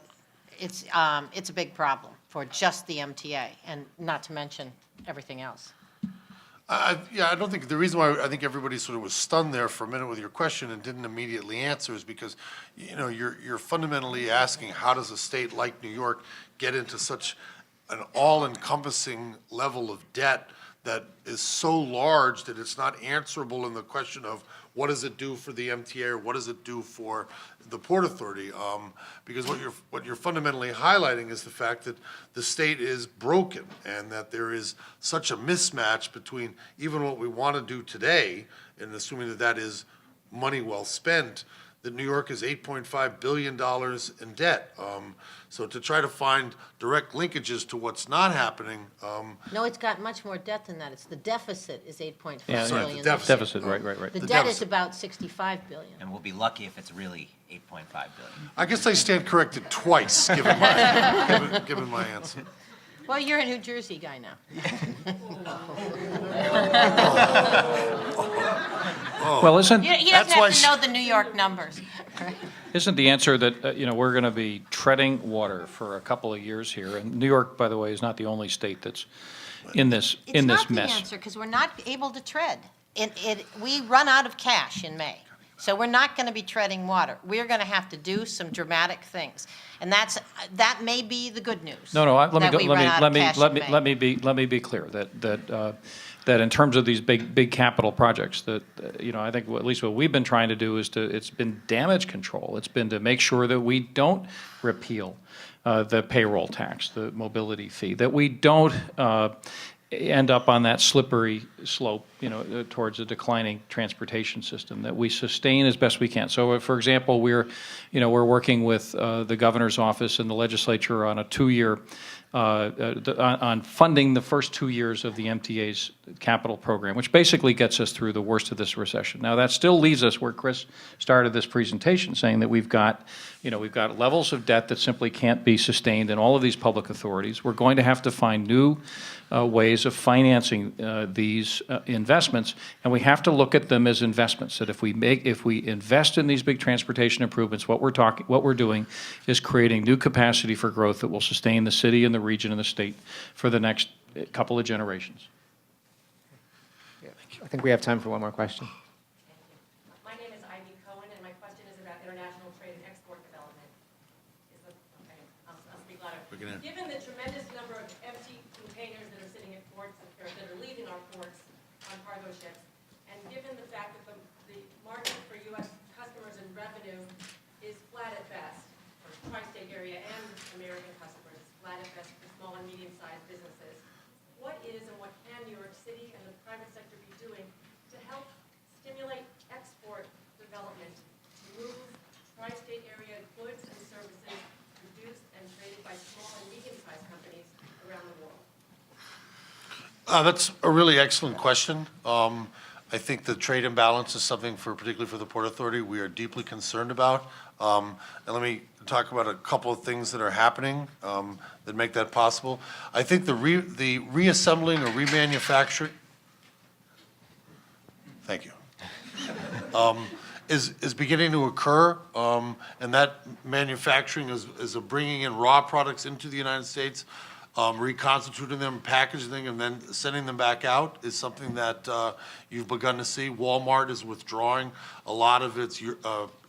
G: it's a big problem for just the MTA, and not to mention everything else.
B: Yeah, I don't think, the reason why I think everybody sort of was stunned there for a minute with your question and didn't immediately answer is because, you're fundamentally asking how does a state like New York get into such an all-encompassing level of debt that is so large that it's not answerable in the question of what does it do for the MTA or what does it do for the Port Authority? Because what you're fundamentally highlighting is the fact that the state is broken and that there is such a mismatch between even what we want to do today, and assuming that that is money well spent, that New York is $8.5 billion in debt. So to try to find direct linkages to what's not happening,
G: No, it's got much more debt than that. It's the deficit is 8.5
H: Yeah,
B: Sorry,
G: billion.
B: the deficit.
H: Deficit, right.
G: The
B: the
G: debt is
B: deficit.
G: about 65 billion.
D: And we'll be lucky if it's really 8.5 billion.
B: I guess I stand corrected twice, given my, given my answer.
G: Well, you're a New Jersey guy now.
H: Well, isn't,
G: He doesn't
B: That's why
G: have to know the New York numbers.
H: isn't the answer that, we're going to be treading water for a couple of years here? And New York, by the way, is not the only state that's in this
G: It's not the
H: mess.
G: answer, because we're not able to tread. We run out of cash in May, so we're not going to be treading water. We're going to have to do some dramatic things, and that may be the good news.
H: No, let me
G: that
H: go,
G: we run out of cash in May.
H: let me be clear that in terms of these big capital projects, that I think at least what we've been trying to do is it's been damage control. It's been to make sure that we don't repeal the payroll tax, the mobility fee, that we don't end up on that slippery slope, towards a declining transportation system, that we sustain as best we can. So, for example, we're working with the governor's office and the legislature on a 2-year on funding the first 2 years of the MTA's capital program, which basically gets us through the worst of this recession. Now, that still leaves us where Chris started this presentation, saying that we've got levels of debt that simply can't be sustained in all of these public authorities. We're going to have to find new ways of financing these investments, and we have to look at them as investments. That if we invest in these big transportation improvements, what we're doing is creating new capacity for growth that will sustain the city and the region and the state for the next couple of generations.
F: I think we have time for one more question.
O: My name is Ivy Cohen, and my question is about international trade and export development. I'll speak louder. Given the tremendous number of empty containers that are sitting at ports, or that are leaving our ports on cargo ships, and given the fact that the market for U.S. customers and revenue is flat at best, for tri-state area and American customers, is flat at best for small and medium-sized businesses, what is and what can New York City and the private sector be doing to help stimulate export development, to move tri-state area goods and services produced and traded by small and medium-sized companies around the world?
B: That's a really excellent question. I think the trade imbalance is something particularly for the Port Authority, we are deeply concerned about. And let me talk about a couple of things that are happening that make that possible. I think the reassembling or remanufacturing, thank you, is beginning to occur, and that manufacturing is bringing in raw products into the United States, reconstituting them, packaging them, and then sending them back out is something that you've begun to see. Walmart is withdrawing a lot of its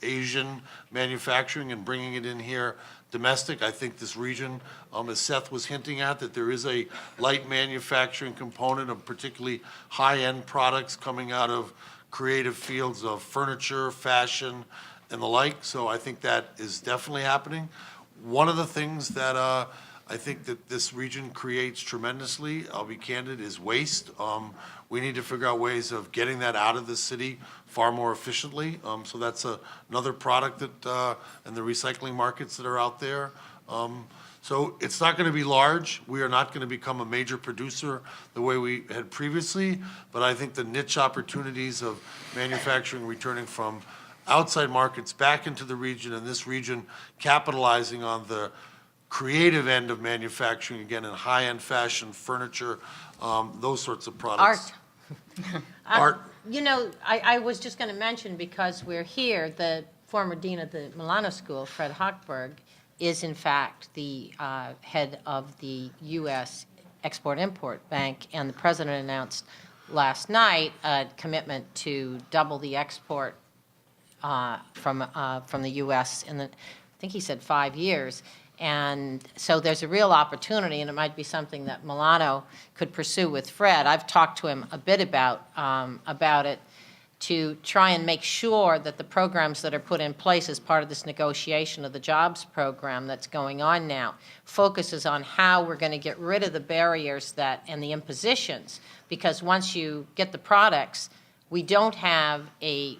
B: Asian manufacturing and bringing it in here domestic. I think this region, as Seth was hinting at, that there is a light manufacturing component of particularly high-end products coming out of creative fields of furniture, fashion, and the like. So I think that is definitely happening. One of the things that I think that this region creates tremendously, I'll be candid, is waste. We need to figure out ways of getting that out of the city far more efficiently. So that's another product that, and the recycling markets that are out there. So it's not going to be large. We are not going to become a major producer the way we had previously, but I think the niche opportunities of manufacturing returning from outside markets back into the region, and this region capitalizing on the creative end of manufacturing, again, in high-end fashion, furniture, those sorts of products. Art.
G: You know, I was just going to mention, because we're here, the former dean of the Milano School, Fred Hochberg, is in fact the head of the U.S. Export-Import Bank, and the president announced last night a commitment to double the export from the U.S. in I think he said 5 years. And so there's a real opportunity, and it might be something that Milano could pursue with Fred. I've talked to him a bit about it, to try and make sure that the programs that are put in place as part of this negotiation of the jobs program that's going on now focuses on how we're going to get rid of the barriers and the impositions, because once you get the products, we don't have a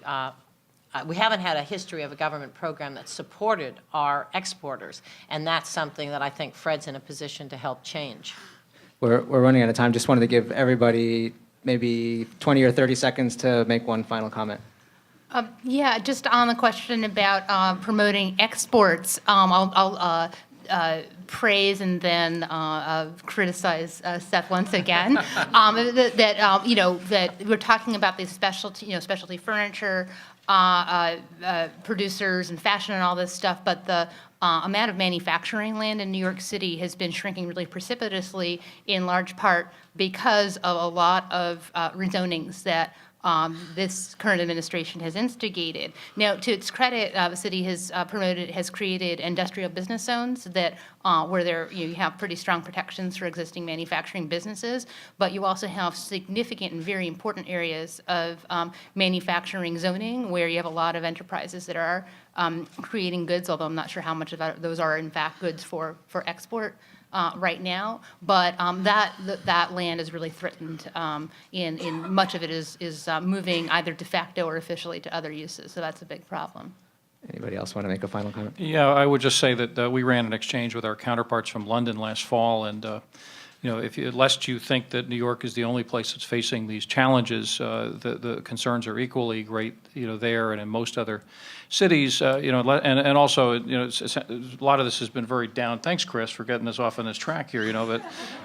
G: we haven't had a history of a government program that supported our exporters, and that's something that I think Fred's in a position to help change.
F: We're running out of time. Just wanted to give everybody maybe 20 or 30 seconds to make one final comment.
I: Yeah, just on the question about promoting exports, I'll praise and then criticize Seth once again. That we're talking about these specialty furniture producers and fashion and all this stuff, but the amount of manufacturing land in New York City has been shrinking really precipitously, in large part because of a lot of rezonings that this current administration has instigated. Now, to its credit, the city has created industrial business zones that where you have pretty strong protections for existing manufacturing businesses, but you also have significant and very important areas of manufacturing zoning where you have a lot of enterprises that are creating goods, although I'm not sure how much of those are in fact goods for export. Right now, but that land is really threatened, in much of it is moving either de facto or officially to other uses, so that's a big problem.
F: Anybody else want to make a final comment?
H: Yeah, I would just say that we ran an exchange with our counterparts from London last fall, and lest you think that New York is the only place that's facing these challenges, the concerns are equally great, there and in most other cities, and also, a lot of this has been very down. Thanks, Chris, for getting us off on this track here, but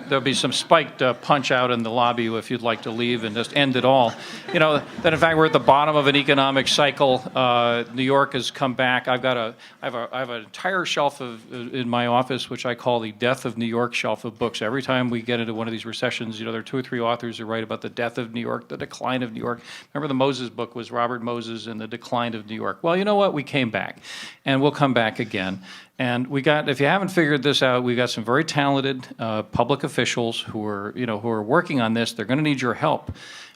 H: there'll be some spiked punch out in the lobby if you'd like to leave and just end it all. That in fact we're at the bottom of an economic cycle. New York has come back. I have an entire shelf in my office, which I call the Death of New York shelf of books. Every time we get into one of these recessions, there are 2 or 3 authors who write about the death of New York, the decline of New York. Remember the Moses book was Robert Moses and the decline of New York. Well, you know what? We came back, and we'll come back again. And if you haven't figured this out, we've got some very talented public officials who are working on this. They're going to need your help.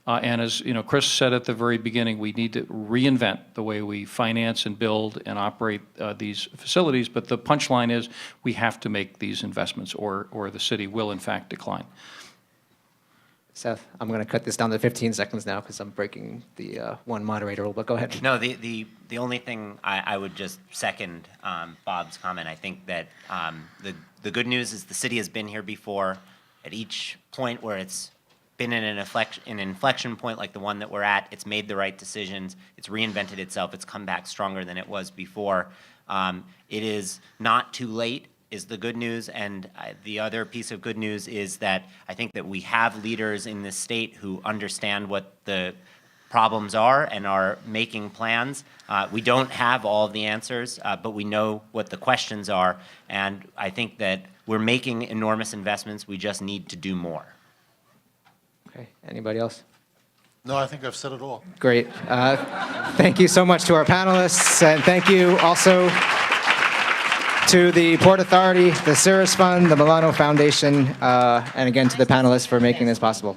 H: And as Chris said at the very beginning, we need to reinvent the way we finance and build and operate these facilities. But the punchline is we have to make these investments, or the city will in fact decline.
F: Seth, I'm going to cut this down to 15 seconds now because I'm breaking the one moderator rule, but go ahead.
D: No, the only thing I would just second Bob's comment. I think that the good news is the city has been here before. At each point where it's been in an inflection point like the one that we're at, it's made the right decisions, it's reinvented itself, it's come back stronger than it was before. It is not too late is the good news, and the other piece of good news is that I think that we have leaders in this state who understand what the problems are and are making plans. We don't have all of the answers, but we know what the questions are, and I think that we're making enormous investments. We just need to do more.
F: Okay, anybody else?
B: No, I think I've said it all.
F: Great. Thank you so much to our panelists, and thank you also to the Port Authority, the Cirrus Fund, the Milano Foundation, and again to the panelists for making this possible.